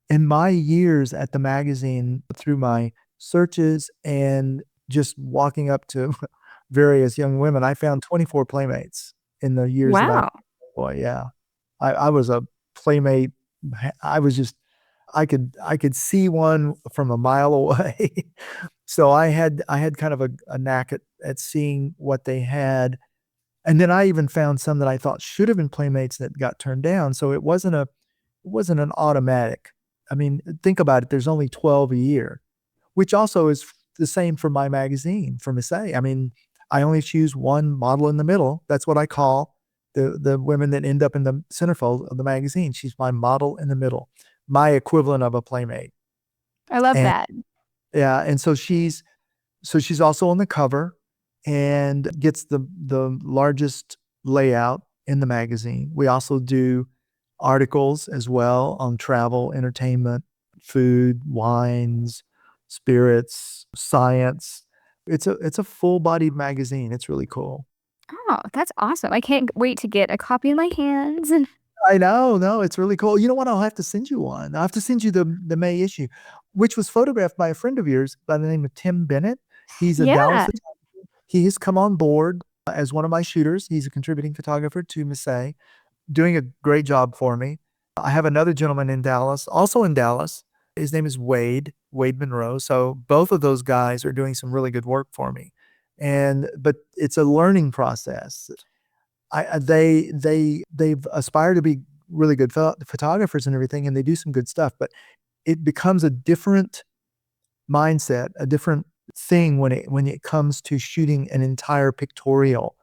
in my years at the magazine, through my searches and just walking up to various young women, I found 24 playmates in the years that I Wow. Playboy. Yeah. I was a playmate. I was just I could see one from a mile away. So I had kind of a knack at seeing what they had And then I even found some that I thought should have been Playmates that got turned down. So it wasn't an automatic. I mean, think about it. There's only 12 a year, which also is the same for my magazine for Mece. I mean, I only choose one model in the middle. That's what I call the women that end up in the centerfold of the magazine. She's my model in the middle, my equivalent of a Playmate. I love And that. yeah, and so she's also on the cover and gets the largest layout in the magazine. We also do articles as well on travel, entertainment, food, wines, spirits, science. It's a full-bodied magazine. It's really cool. Oh, that's awesome. I can't wait to get a copy in my hands. And I know, no, it's really cool. You know what? I'll have to send you one. I'll have to send you the May issue, which was photographed by a friend of yours by the name of Tim Bennett. He's a Dallas. yeah. He has come on board as one of my shooters. He's a contributing photographer to Mece, doing a great job for me. I have another gentleman in Dallas, also in Dallas. His name is Wade Monroe. So both of those guys are doing some really good work for me. But it's a learning process. They've aspired to be really good photographers and everything, and they do some good stuff. But it becomes a different mindset, a different thing when it comes to shooting an entire pictorial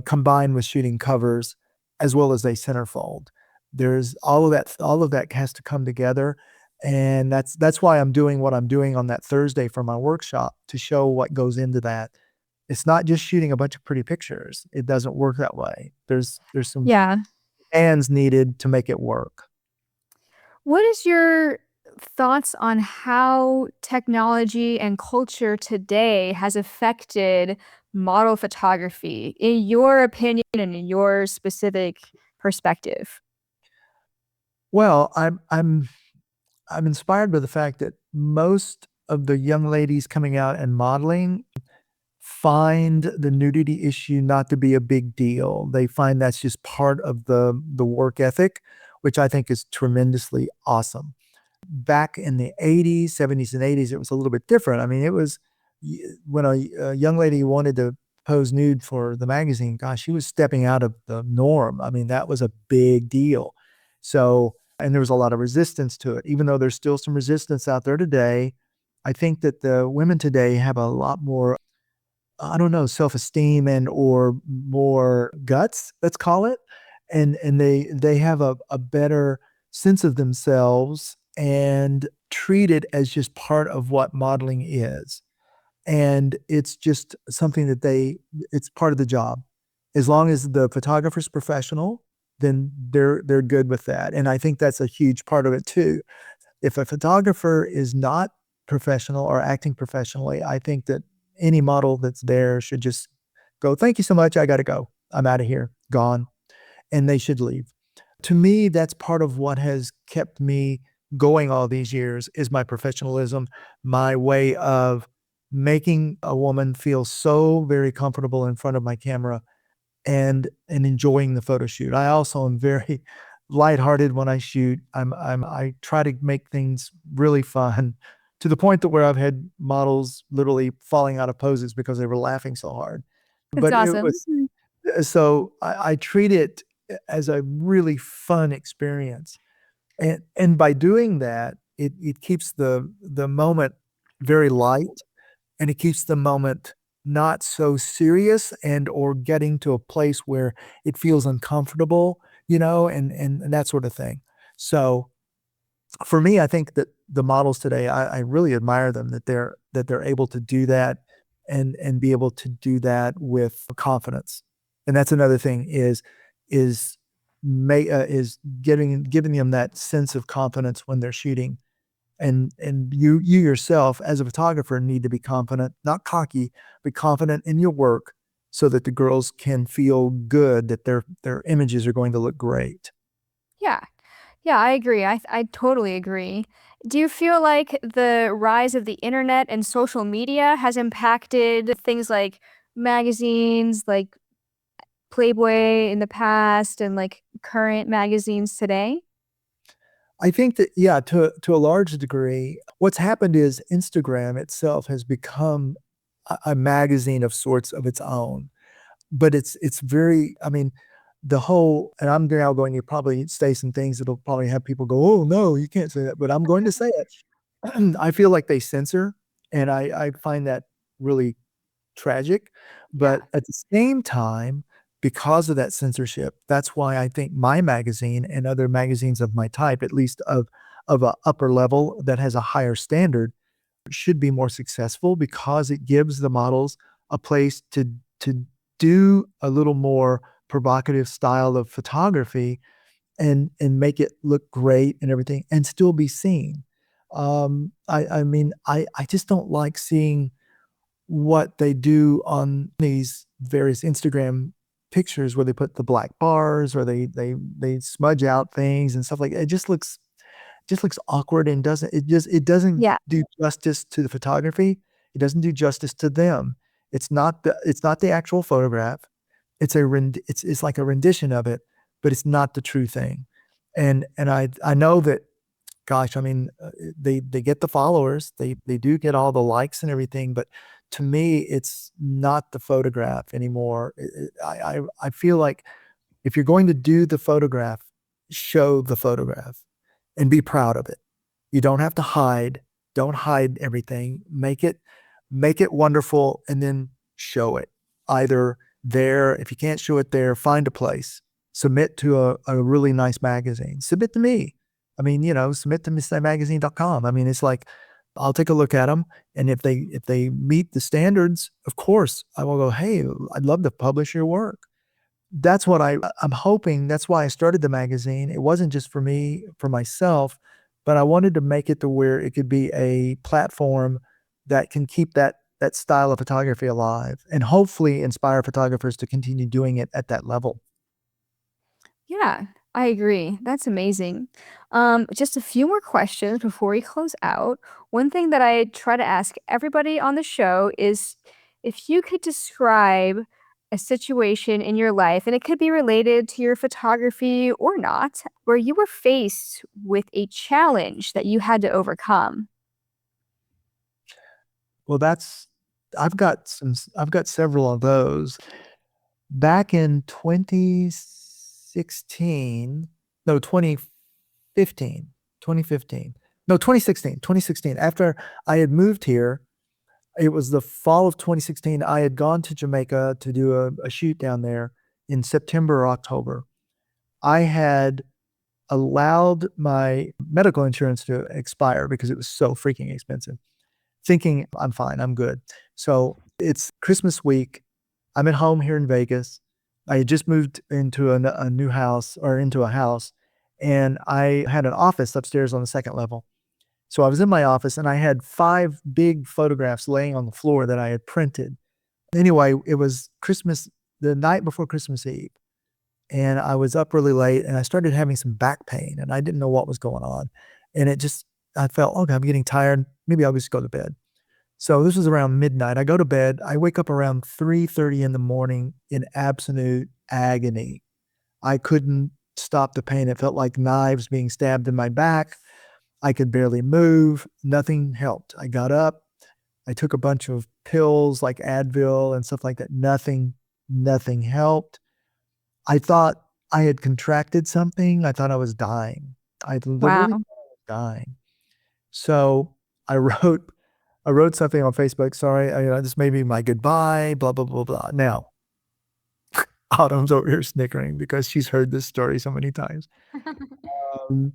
combined with shooting covers as well as a centerfold. There's all of that has to come together. And that's why I'm doing what I'm doing on that Thursday for my workshop to show what goes into that. It's not just shooting a bunch of pretty pictures. It doesn't work that way. There's some Yeah. hands needed to make it work. What is your thoughts on how technology and culture today has affected model photography in your opinion and in your specific perspective? Well, I'm inspired by the fact that most of the young ladies coming out and modeling find the nudity issue not to be a big deal. They find that's just part of the work ethic, which I think is tremendously awesome. Back in the 80s, 70s, and 80s, it was a little bit different. I mean, it was when a young lady wanted to pose nude for the magazine, gosh, she was stepping out of the norm. I mean, that was a big deal. So, and there was a lot of resistance to it, even though there's still some resistance out there today. I think that the women today have a lot more, I don't know, self-esteem and or more guts, let's call it. And they have a better sense of themselves and treat it as just part of what modeling is. And it's just something that it's part of the job. As long as the photographer's professional, then they're good with that. And I think that's a huge part of it too. If a photographer is not professional or acting professionally, I think that any model that's there should just go, thank you so much. I got to go. I'm out of here, gone. And they should leave. To me, that's part of what has kept me going all these years is my professionalism, my way of making a woman feel so very comfortable in front of my camera and enjoying the photo shoot. I also am very lighthearted when I shoot. I try to make things really fun to the point that where I've had models literally falling out of poses because they were laughing so hard. That's But it awesome. was so I treat it as a really fun experience. And by doing that, it keeps the moment very light and it keeps the moment not so serious and or getting to a place where it feels uncomfortable, and that sort of thing. So for me, I think that the models today, I really admire them that they're able to do that and be able to do that with confidence. And that's another thing is is giving them that sense of confidence when they're shooting. And you yourself as a photographer need to be confident, not cocky, but confident in your work so that the girls can feel good that their images are going to look great. Yeah. Yeah, I agree. I totally agree. Do you feel like the rise of the internet and social media has impacted things like magazines, like Playboy in the past and like current magazines today? I think that, yeah, to a large degree, what's happened is Instagram itself has become a magazine of sorts of its own. but it's very, I mean, the whole, and I'm now going to probably say some things that'll probably have people go, oh no, you can't say that, but I'm going to say it. I feel like they censor, and I find that really tragic. Yeah. But at the same time, because of that censorship, that's why I think my magazine and other magazines of my type, at least of a upper level that has a higher standard, should be more successful because it gives the models a place to do a little more provocative style of photography and make it look great and everything and still be seen. I mean, I just don't like seeing what they do on these various Instagram pictures where they put the black bars or they smudge out things and stuff like that. It just looks awkward and it doesn't Yeah. do justice to the photography. It doesn't do justice to them. It's not the actual photograph. It's like a rendition of it, but it's not the true thing. And I know that, gosh, I mean, they get the followers, they do get all the likes and everything, but to me, it's not the photograph anymore. I feel like if you're going to do the photograph, show the photograph and be proud of it. You don't have to hide. Don't hide everything. Make it wonderful and then show it. Either there, if you can't show it there, find a place. Submit to a really nice magazine. Submit to me. I mean, submit to mecemagazine.com. I mean, it's like I'll take a look at them, and if they meet the standards, of course, I will go, hey, I'd love to publish your work. That's what I'm hoping. That's why I started the magazine. It wasn't just for me, for myself, but I wanted to make it to where it could be a platform that can keep that style of photography alive and hopefully inspire photographers to continue doing it at that level. Yeah, I agree. That's amazing. Just a few more questions before we close out. One thing that I try to ask everybody on the show is if you could describe a situation in your life, and it could be related to your photography or not, where you were faced with a challenge that you had to overcome. Well, I've got several of those. Back in 2016, no, 2015, 2015, no, 2016, after I had moved here, it was the fall of 2016. I had gone to Jamaica to do a shoot down there in September or October. I had allowed my medical insurance to expire because it was so freaking expensive, thinking I'm fine, I'm good. So it's Christmas week. I'm at home here in Vegas. I had just moved into a new house or into a house, and I had an office upstairs on the second level. So I was in my office and I had 5 big photographs laying on the floor that I had printed. Anyway, it was Christmas, the night before Christmas Eve, and I was up really late and I started having some back pain and I didn't know what was going on. And I felt, okay, I'm getting tired. Maybe I'll just go to bed. So this was around midnight. I go to bed. I wake up around 3:30 in the morning in absolute agony. I couldn't stop the pain. It felt like knives being stabbed in my back. I could barely move. Nothing helped. I got up. I took a bunch of pills like Advil and stuff like that. Nothing helped. I thought I had contracted something. I thought I was dying. I literally Wow. thought I was dying. So I wrote I wrote something on Facebook. Sorry, this may be my goodbye. Blah blah blah blah. Now, Autumn's over here snickering because she's heard this story so many times. Um,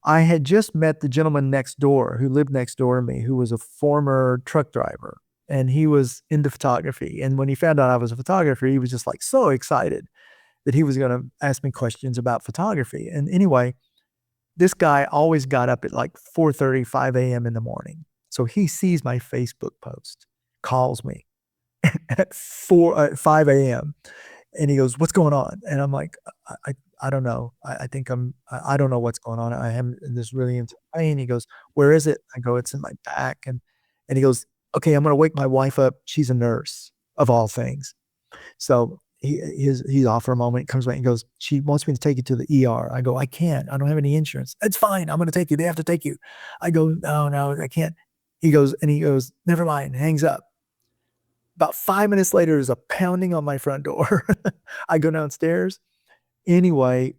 I had just met the gentleman next door who lived next door to me, who was a former truck driver, and he was into photography. And when he found out I was a photographer, he was just like so excited that he was going to ask me questions about photography. And anyway, this guy always got up at like 4:30, 5 a.m. in the morning. So he sees my Facebook post, calls me at 5 a.m. and he goes, "What's going on?" And I'm like, I don't know. I think I don't know what's going on. I am this really intense pain." He goes, "Where is it?" I go, "It's in my back." And he goes, "Okay, I'm gonna wake my wife up. She's a nurse of all things." So he's off for a moment, comes back and goes, "She wants me to take you to the ER." I go, "I can't. I don't have any insurance." "It's fine. I'm gonna take you. They have to take you." I go, "No, no, I can't." He goes, "Never mind," hangs up. About 5 minutes later, there's a pounding on my front door. I go downstairs. Anyway,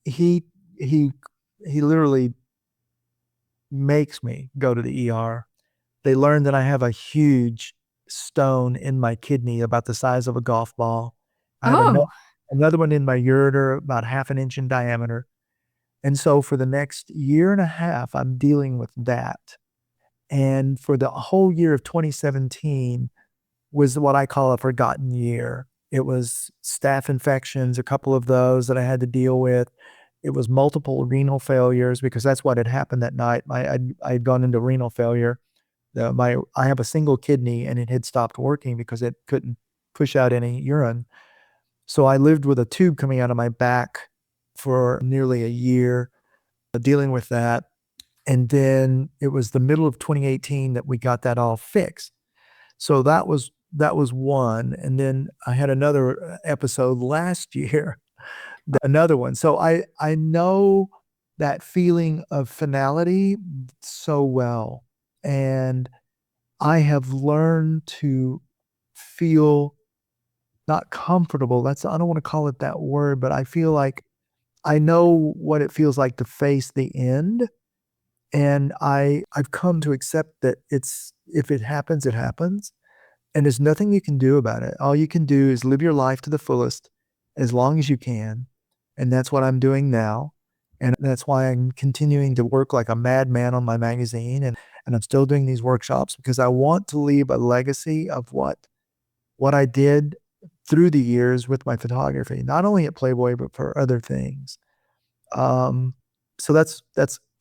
he he he literally makes me go to the ER. They learned that I have a huge stone in my kidney about the size of a golf ball. I have Oh, another one in my ureter about half an inch in diameter. And so for the next year and a half, I'm dealing with that. And for the whole year of 2017 was what I call a forgotten year. It was staph infections, a couple of those that I had to deal with. It was multiple renal failures because that's what had happened that night. I had gone into renal failure. I have a single kidney and it had stopped working because it couldn't push out any urine. So I lived with a tube coming out of my back for nearly a year, dealing with that. And then it was the middle of 2018 that we got that all fixed. So that was one. And then I had another episode last year, another one. So I know that feeling of finality so well. And I have learned to feel not comfortable. I don't want to call it that word, but I feel like I know what it feels like to face the end. And I've come to accept that if it happens, it happens. And there's nothing you can do about it. All you can do is live your life to the fullest as long as you can. And that's what I'm doing now. And that's why I'm continuing to work like a madman on my magazine. And I'm still doing these workshops because I want to leave a legacy of what I did through the years with my photography, not only at Playboy, but for other things. Um, so that's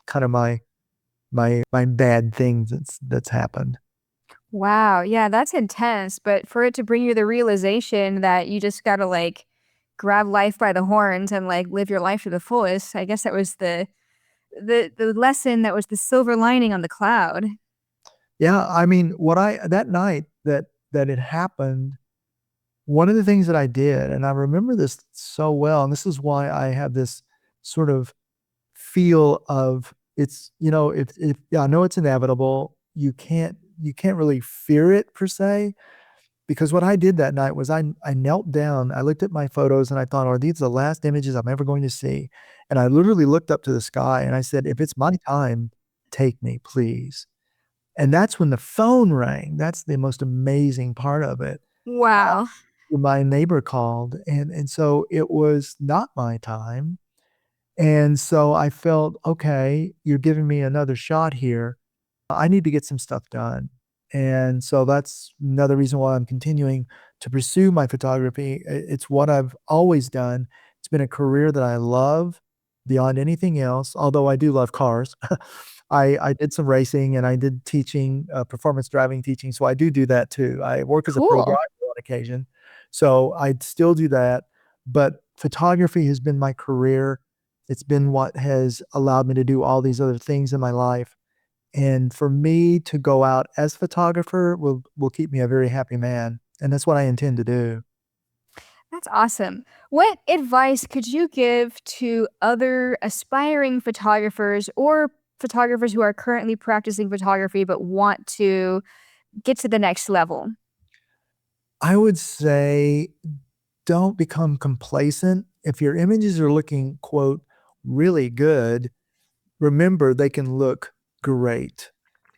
kind of my bad thing that's happened. wow. Yeah, that's intense. But for it to bring you the realization that you just gotta like grab life by the horns and like live your life to the fullest, I guess that was the lesson that was the silver lining on the cloud. Yeah, I mean, what I that night that it happened, one of the things that I did, and I remember this so well, and this is why I have this sort of feel of if yeah, I know it's inevitable. You can't really fear it per se, because what I did that night was I knelt down, I looked at my photos and I thought, are these the last images I'm ever going to see? And I literally looked up to the sky and I said, if it's my time, take me, please. And that's when the phone rang. That's the most amazing part of it. Wow. My neighbor called, and so it was not my time. And so I felt, okay, you're giving me another shot here. I need to get some stuff done. And so that's another reason why I'm continuing to pursue my photography. It's what I've always done. It's been a career that I love beyond anything else, although I do love cars. I did some racing and I did teaching, performance driving teaching. So I do that too. I work as a pro driver Cool. on occasion. So I still do that. But photography has been my career. It's been what has allowed me to do all these other things in my life. And for me to go out as a photographer will keep me a very happy man. And that's what I intend to do. That's awesome. What advice could you give to other aspiring photographers or photographers who are currently practicing photography but want to get to the next level? I would say don't become complacent. If your images are looking, quote, really good, remember they can look great.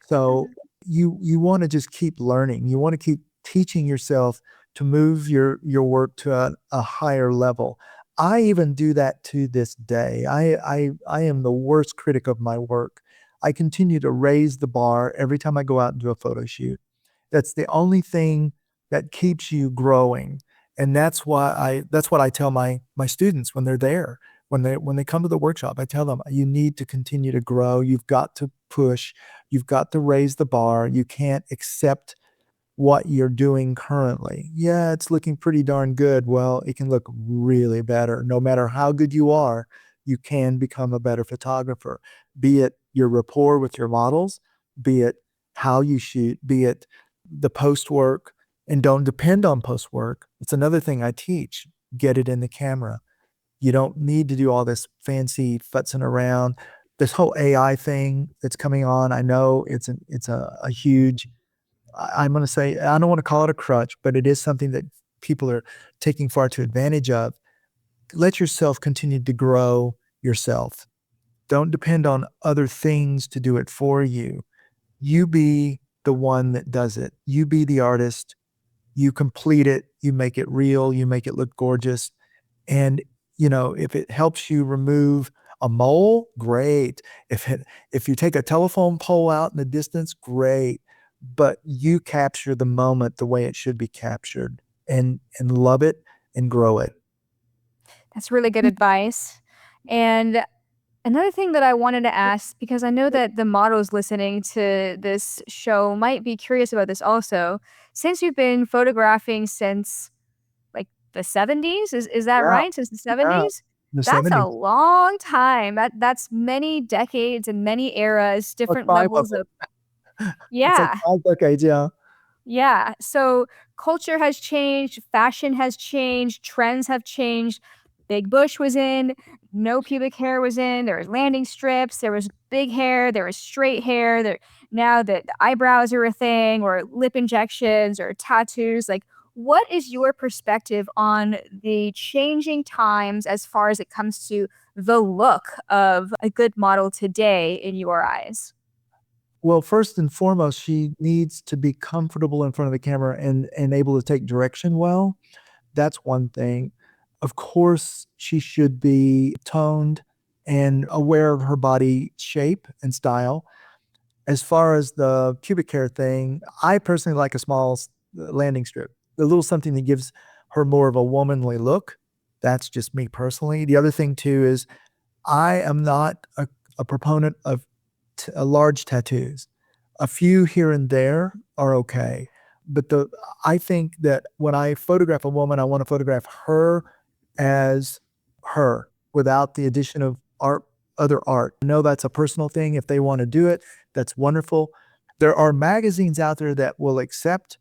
So Mhm. you want to just keep learning. You want to keep teaching yourself to move your work to a higher level. I even do that to this day. I am the worst critic of my work. I continue to raise the bar every time I go out and do a photo shoot. That's the only thing that keeps you growing. And that's what I tell my students when they're there. When they come to the workshop, I tell them you need to continue to grow. You've got to push. You've got to raise the bar. You can't accept what you're doing currently. Yeah, it's looking pretty darn good. Well, it can look really better. No matter how good you are, you can become a better photographer. Be it your rapport with your models, be it how you shoot, be it the post work, and don't depend on post work. It's another thing I teach. Get it in the camera. You don't need to do all this fancy futzing around. This whole AI thing that's coming on, I know it's a huge I'm going to say, I don't want to call it a crutch, but it is something that people are taking far too advantage of. Let yourself continue to grow yourself. Don't depend on other things to do it for you. You be the one that does it. You be the artist. You complete it. You make it real. You make it look gorgeous. And, if it helps you remove a mole, great. If you take a telephone pole out in the distance, great. But you capture the moment the way it should be captured, and love it and grow it. That's really good advice. And another thing that I wanted to ask, because I know that the models listening to this show might be curious about this also. Since you've been photographing since like the 70s, is that Yeah, right? Since the yeah. 70s? In the That's a 70s, long time. That's many decades and many eras, like different five of levels of them. It's like yeah. 5 decades, yeah. Yeah. So culture has changed, fashion has changed, trends have changed. Big bush was in, no pubic hair was in, there was landing strips, there was big hair, there was straight hair. Now that the eyebrows are a thing, or lip injections or tattoos. Like, what is your perspective on the changing times as far as it comes to the look of a good model today in your eyes? Well, first and foremost, she needs to be comfortable in front of the camera and able to take direction well. That's one thing. Of course, she should be toned and aware of her body shape and style. As far as the pubic hair thing, I personally like a small landing strip, a little something that gives her more of a womanly look. That's just me personally. The other thing too is I am not a proponent of large tattoos. A few here and there are okay, but I think that when I photograph a woman, I want to photograph her as her without the addition of other art. I know that's a personal thing. If they want to do it, that's wonderful. There are magazines out there that will accept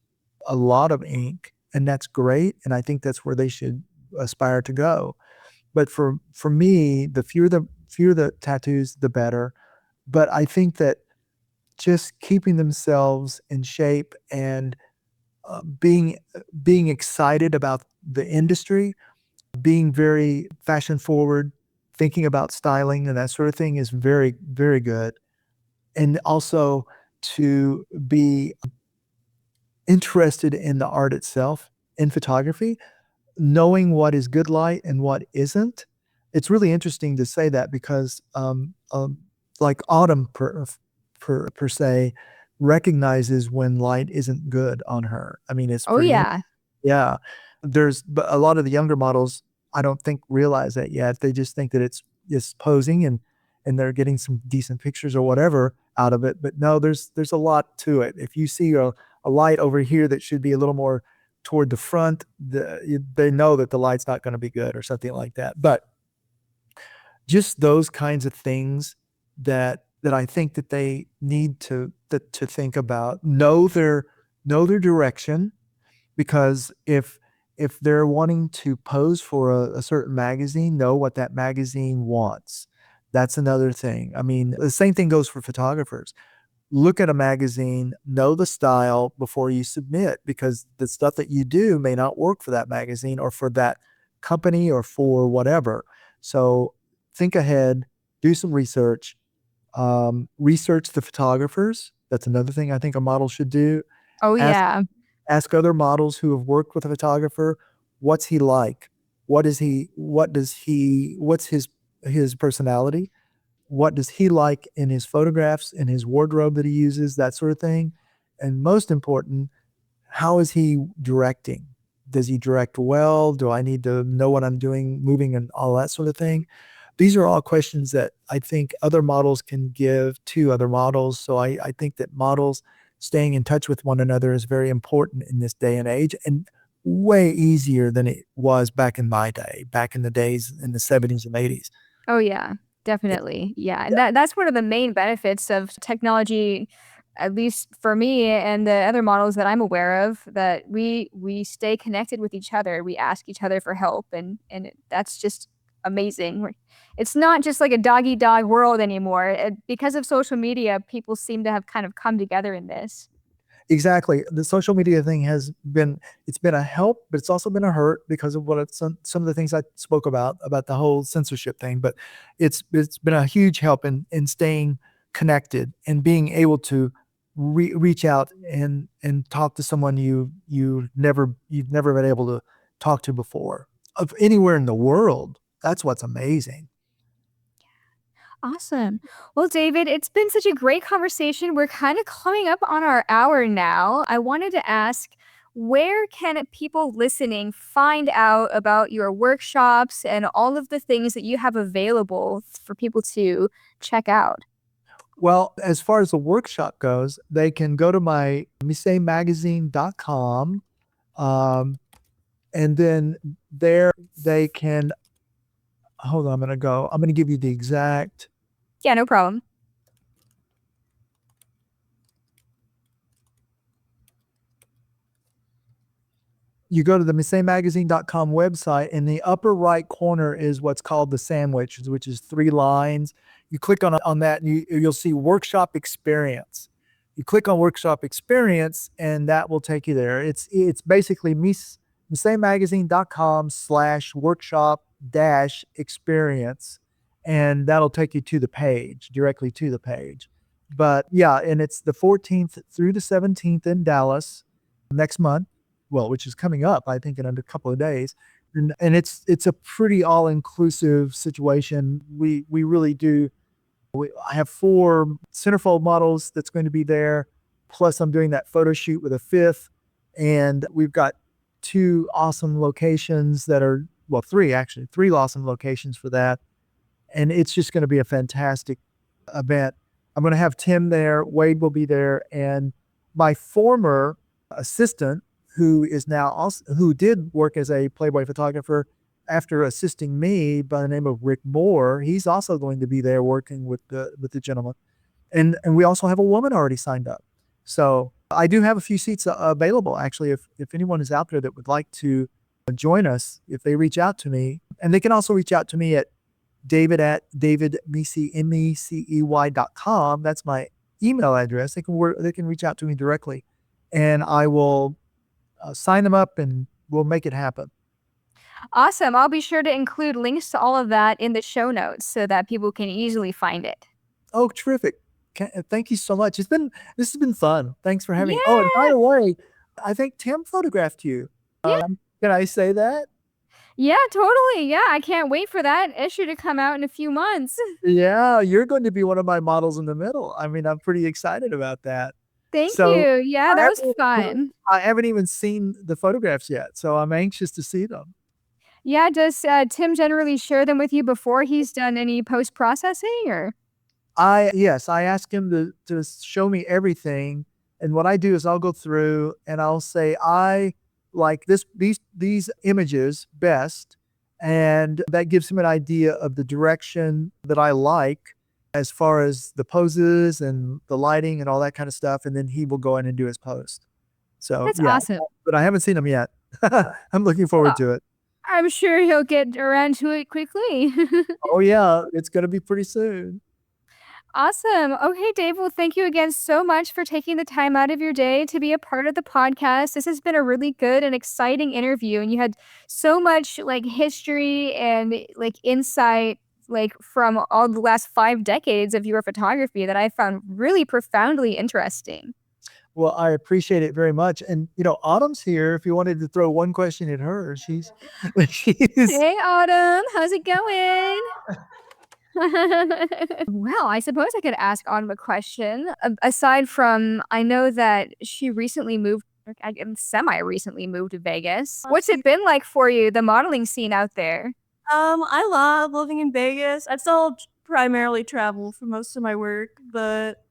a lot of ink, and that's great. And I think that's where they should aspire to go. But for me, the fewer the tattoos, the better. But I think that just keeping themselves in shape and being excited about the industry, being very fashion forward, thinking about styling and that sort of thing is very, very good. And also to be interested in the art itself, in photography, knowing what is good light and what isn't. It's really interesting to say that because like Autumn per se recognizes when light isn't good on her. I mean, it's Oh, pretty yeah. yeah. But a lot of the younger models, I don't think realize that yet. They just think that it's posing and they're getting some decent pictures or whatever out of it. But no, there's a lot to it. If you see a light over here that should be a little more toward the front, they know that the light's not going to be good or something like that. But just those kinds of things that I think that they need to think about, know their direction, because if they're wanting to pose for a certain magazine, know what that magazine wants. That's another thing. I mean, the same thing goes for photographers. Look at a magazine, know the style before you submit, because the stuff that you do may not work for that magazine or for that company or for whatever. So think ahead, do some research, research the photographers. That's another thing I think a model should do. Oh, Ask yeah. ask other models who have worked with a photographer, what's he like? What's his personality? What does he like in his photographs, in his wardrobe that he uses, that sort of thing? And most important, how is he directing? Does he direct well? Do I need to know what I'm doing, moving, and all that sort of thing? These are all questions that I think other models can give to other models. So I think that models staying in touch with one another is very important in this day and age, and way easier than it was back in my day, back in the days in the 70s and 80s. Oh, yeah, definitely. Yeah, and that's one of the main benefits of technology, at least for me and the other models that I'm aware of, that we stay connected with each other. We ask each other for help, that's just amazing. It's not just like a dog eat dog world anymore. Because of social media, people seem to have kind of come together in this. Exactly. The social media thing it's been a help, but it's also been a hurt because of some of the things I spoke about the whole censorship thing. But it's been a huge help in staying connected and being able to reach out and talk to someone you've never been able to talk to before of anywhere in the world. That's what's amazing. Awesome. Well, David, it's been such a great conversation. We're kind of coming up on our hour now. I wanted to ask, where can people listening find out about your workshops and all of the things that you have available for people to check out? Well, as far as the workshop goes, they can go to my MecéMagazine.com. Um, and then there they can, hold on, I'm going to give you the exact, Yeah, no problem. you go to the MecéMagazine.com website. In the upper right corner is what's called the sandwich, which is 3 lines. You click on that and you'll see workshop experience. You click on workshop experience and that will take you there. It's basically MecéMagazine.com/workshop dash experience. And that'll take you to the page, directly to the page. But yeah, and it's the 14th through the 17th in Dallas next month, well, which is coming up, I think, in a couple of days. And it's a pretty all inclusive situation. We really do. I have 4 centerfold models that's going to be there. Plus, I'm doing that photo shoot with a 5th, and we've got 2 awesome locations that are, well, 3 awesome locations for that. And it's just going to be a fantastic event. I'm going to have Tim there, Wade will be there, and my former assistant, who is now also, who did work as a Playboy photographer after assisting me, by the name of Rick Moore. He's also going to be there working with the gentleman, and we also have a woman already signed up. So I do have a few seats available. Actually, if anyone is out there that would like to join us, if they reach out to me, and they can also reach out to me at david@davidmecey.com. That's my email address. They can reach out to me directly, and I will sign them up and we'll make it happen. Awesome. I'll be sure to include links to all of that in the show notes so that people can easily find it. Oh, terrific. Thank you so much. This has been fun. Thanks for having me. Oh, and by Yeah. the way, I think Tim photographed you. Yeah. Can I say that? Yeah, totally. Yeah, I can't wait for that issue to come out in a few months. Yeah, you're going to be one of my models in the middle. I mean, I'm pretty excited about that. Thank So you. Yeah, I that was haven't, fun. I haven't even seen the photographs yet, so I'm anxious to see them. Yeah, does Tim generally share them with you before he's done any post processing or? Yes, I ask him to show me everything, and what I do is I'll go through and I'll say I like these images best, and that gives him an idea of the direction that I like as far as the poses and the lighting and all that kind of stuff, and then he will go in and do his post. So That's yeah, awesome. but I haven't seen them yet. I'm looking forward Well, to it. I'm sure he'll get around to it quickly. Oh yeah, it's gonna be pretty soon. Awesome. Okay, Dave. Well, thank you again so much for taking the time out of your day to be a part of the podcast. This has been a really good and exciting interview, and you had so much like history and like insight like from all the last 5 decades of your photography that I found really profoundly interesting. Well, I appreciate it very much. And Autumn's here. If you wanted to throw one question at her, she's Hey, Autumn. How's it going? Well, I suppose I could ask Autumn a question. Aside from, I know that she recently moved, semi recently moved to Vegas. What's it been like for you, the modeling scene out there? I love living in Vegas. I still primarily travel for most of my work, but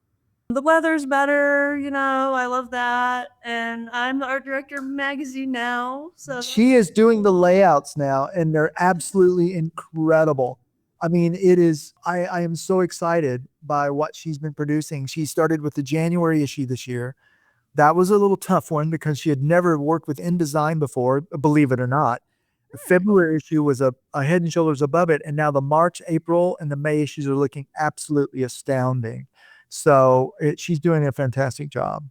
the weather's better, I love that. And I'm the art director of magazine now. So she is doing the layouts now, and they're absolutely incredible. I mean, it is. I am so excited by what she's been producing. She started with the January issue this year. That was a little tough one because she had never worked with InDesign before, believe it or not. The February issue was a head and shoulders above it, and now the March, April, and the May issues are looking absolutely astounding. So she's doing a fantastic job.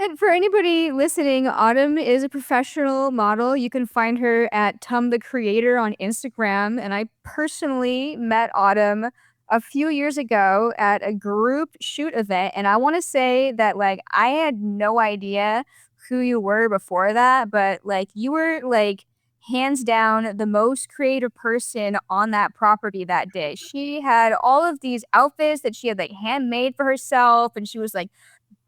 And for anybody listening, Autumn is a professional model. You can find her at Tum the Creator on Instagram. And I personally met Autumn a few years ago at a group shoot event. And I want to say that, like, I had no idea who you were before that, but like, you were like, hands down the most creative person on that property that day. She had all of these outfits that she had like handmade for herself, and she was like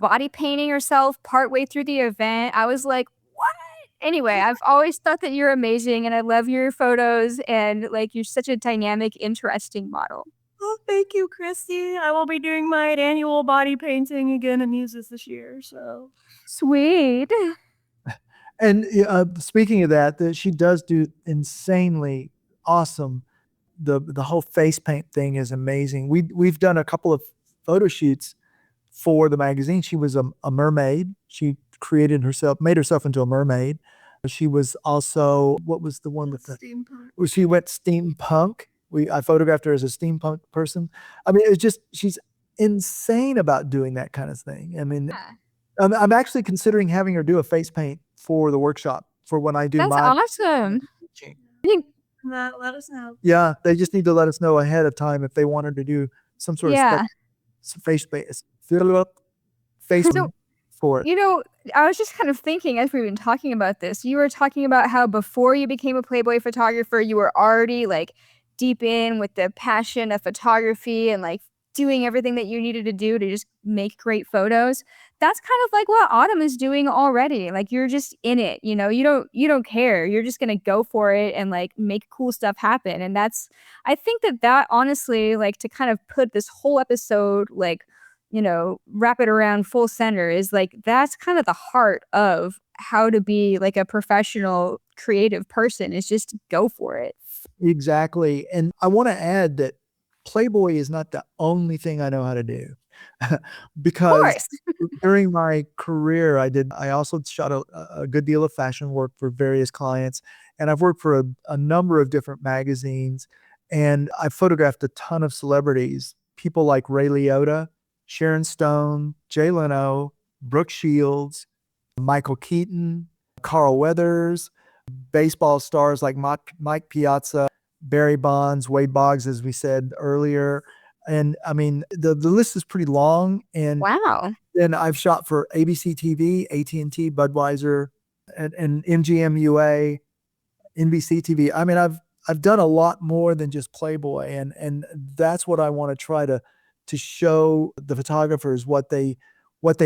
body painting herself partway through the event. I was like, "What?" Anyway, I've always thought that you're amazing, and I love your photos, and, like, you're such a dynamic, interesting model. Oh, thank you, Christy. I will be doing my annual body painting again at Muses this year, so. Sweet. And speaking of that, she does do insanely awesome. The whole face paint thing is amazing. We've done a couple of photo shoots for the magazine. She was a mermaid. She made herself into a mermaid. She was also, what was the one with the Steampunk. she went steampunk. I photographed her as a steampunk person. I mean, it's just, she's insane about doing that kind of thing. I mean, Yeah. I'm actually considering having her do a face paint for the workshop for when I do That's my awesome. teaching. I think Let us know. Yeah, they just need to let us know ahead of time if they want her to do some sort of yeah. face face So, for it. you know, I was just kind of thinking as we've been talking about this, you were talking about how before you became a Playboy photographer, you were already like deep in with the passion of photography and like doing everything that you needed to do to just make great photos. That's kind of like what Autumn is doing already. Like you're just in it, you don't care. You're just going to go for it and like make cool stuff happen. And that's I think that honestly, like, to kind of put this whole episode like wrap it around full center is like that's kind of the heart of how to be like a professional creative person is just to go for it. Exactly. And I want to add that Playboy is not the only thing I know how to do. Of Because course. during my career, I also shot a good deal of fashion work for various clients. And I've worked for a number of different magazines. And I photographed a ton of celebrities, people like Ray Liotta, Sharon Stone, Jay Leno, Brooke Shields, Michael Keaton, Carl Weathers, baseball stars like Mike Piazza, Barry Bonds, Wade Boggs, as we said earlier. And I mean, the list is pretty long. And Wow. then I've shot for ABC TV, AT&T, Budweiser, and MGM UA, NBC TV. I mean, I've done a lot more than just Playboy, and that's what I want to try to show the photographers what they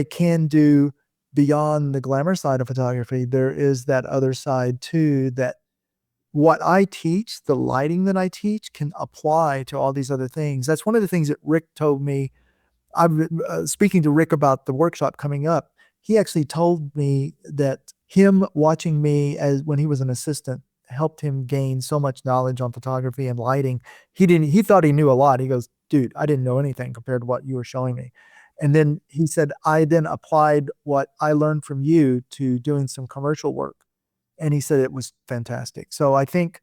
can do beyond the glamour side of photography. There is that other side too, that what I teach, the lighting that I teach can apply to all these other things. That's one of the things that Rick told me. I'm speaking to Rick about the workshop coming up. He actually told me that him watching me as when he was an assistant helped him gain so much knowledge on photography and lighting. He thought he knew a lot. He goes, "Dude, I didn't know anything compared to what you were showing me." And then he said, "I then applied what I learned from you to doing some commercial work." And he said it was fantastic. So I think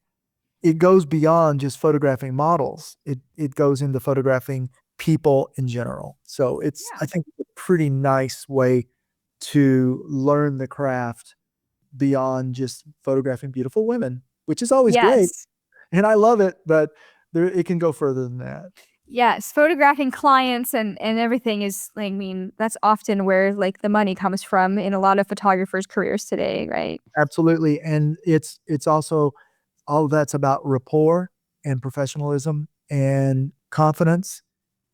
it goes beyond just photographing models. It goes into photographing people in general. So it's, Yeah. I think, a pretty nice way to learn the craft beyond just photographing beautiful women, which is always great. Yes. And I love it, but it can go further than that. Yes, photographing clients and everything is like, I mean, that's often where like the money comes from in a lot of photographers' careers today, right? Absolutely. And it's also, all of that's about rapport and professionalism and confidence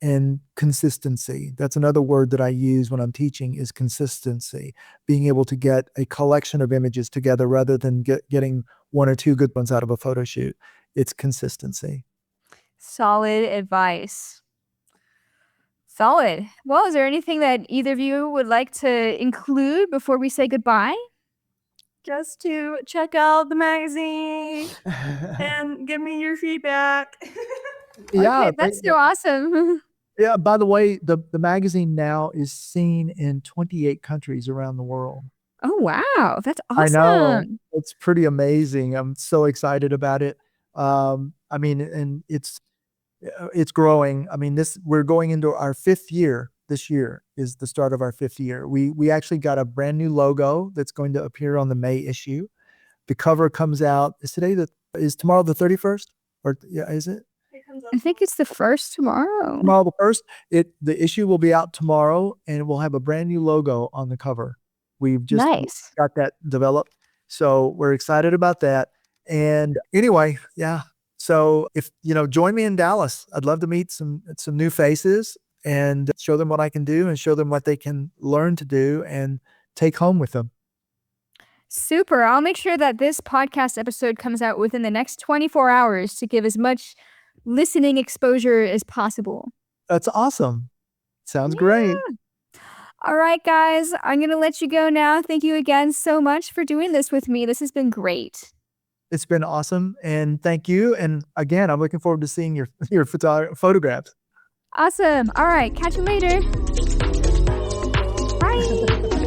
and consistency. That's another word that I use when I'm teaching is consistency. Being able to get a collection of images together rather than getting one or two good ones out of a photo shoot. It's consistency. Solid advice. Solid. Well, is there anything that either of you would like to include before we say goodbye? Just to check out the magazine and give me your feedback. Yeah, Okay, that's so awesome. yeah. By the way, the magazine now is seen in 28 countries around the world. Oh, wow. That's I know. awesome. It's pretty amazing. I'm so excited about it. I mean, and it's growing. I mean, we're going into our 5th year this year is the start of our 5th year. We actually got a brand new logo that's going to appear on the May issue. The cover comes out. Is tomorrow the 31st? Or yeah, is it? I think it's the first tomorrow. Tomorrow the 1st. The issue will be out tomorrow, and we'll have a brand new logo on the cover. We've just Nice. got that developed, so we're excited about that. And anyway, yeah. So if join me in Dallas. I'd love to meet some new faces and show them what I can do and show them what they can learn to do and take home with them. Super. I'll make sure that this podcast episode comes out within the next 24 hours to give as much listening exposure as possible. That's awesome. Sounds great. All right, guys. I'm going to let you go now. Thank you again so much for doing this with me. This has been great. It's been awesome. And thank you. And again, I'm looking forward to seeing your photographs. Awesome. All right. Catch you later. Bye.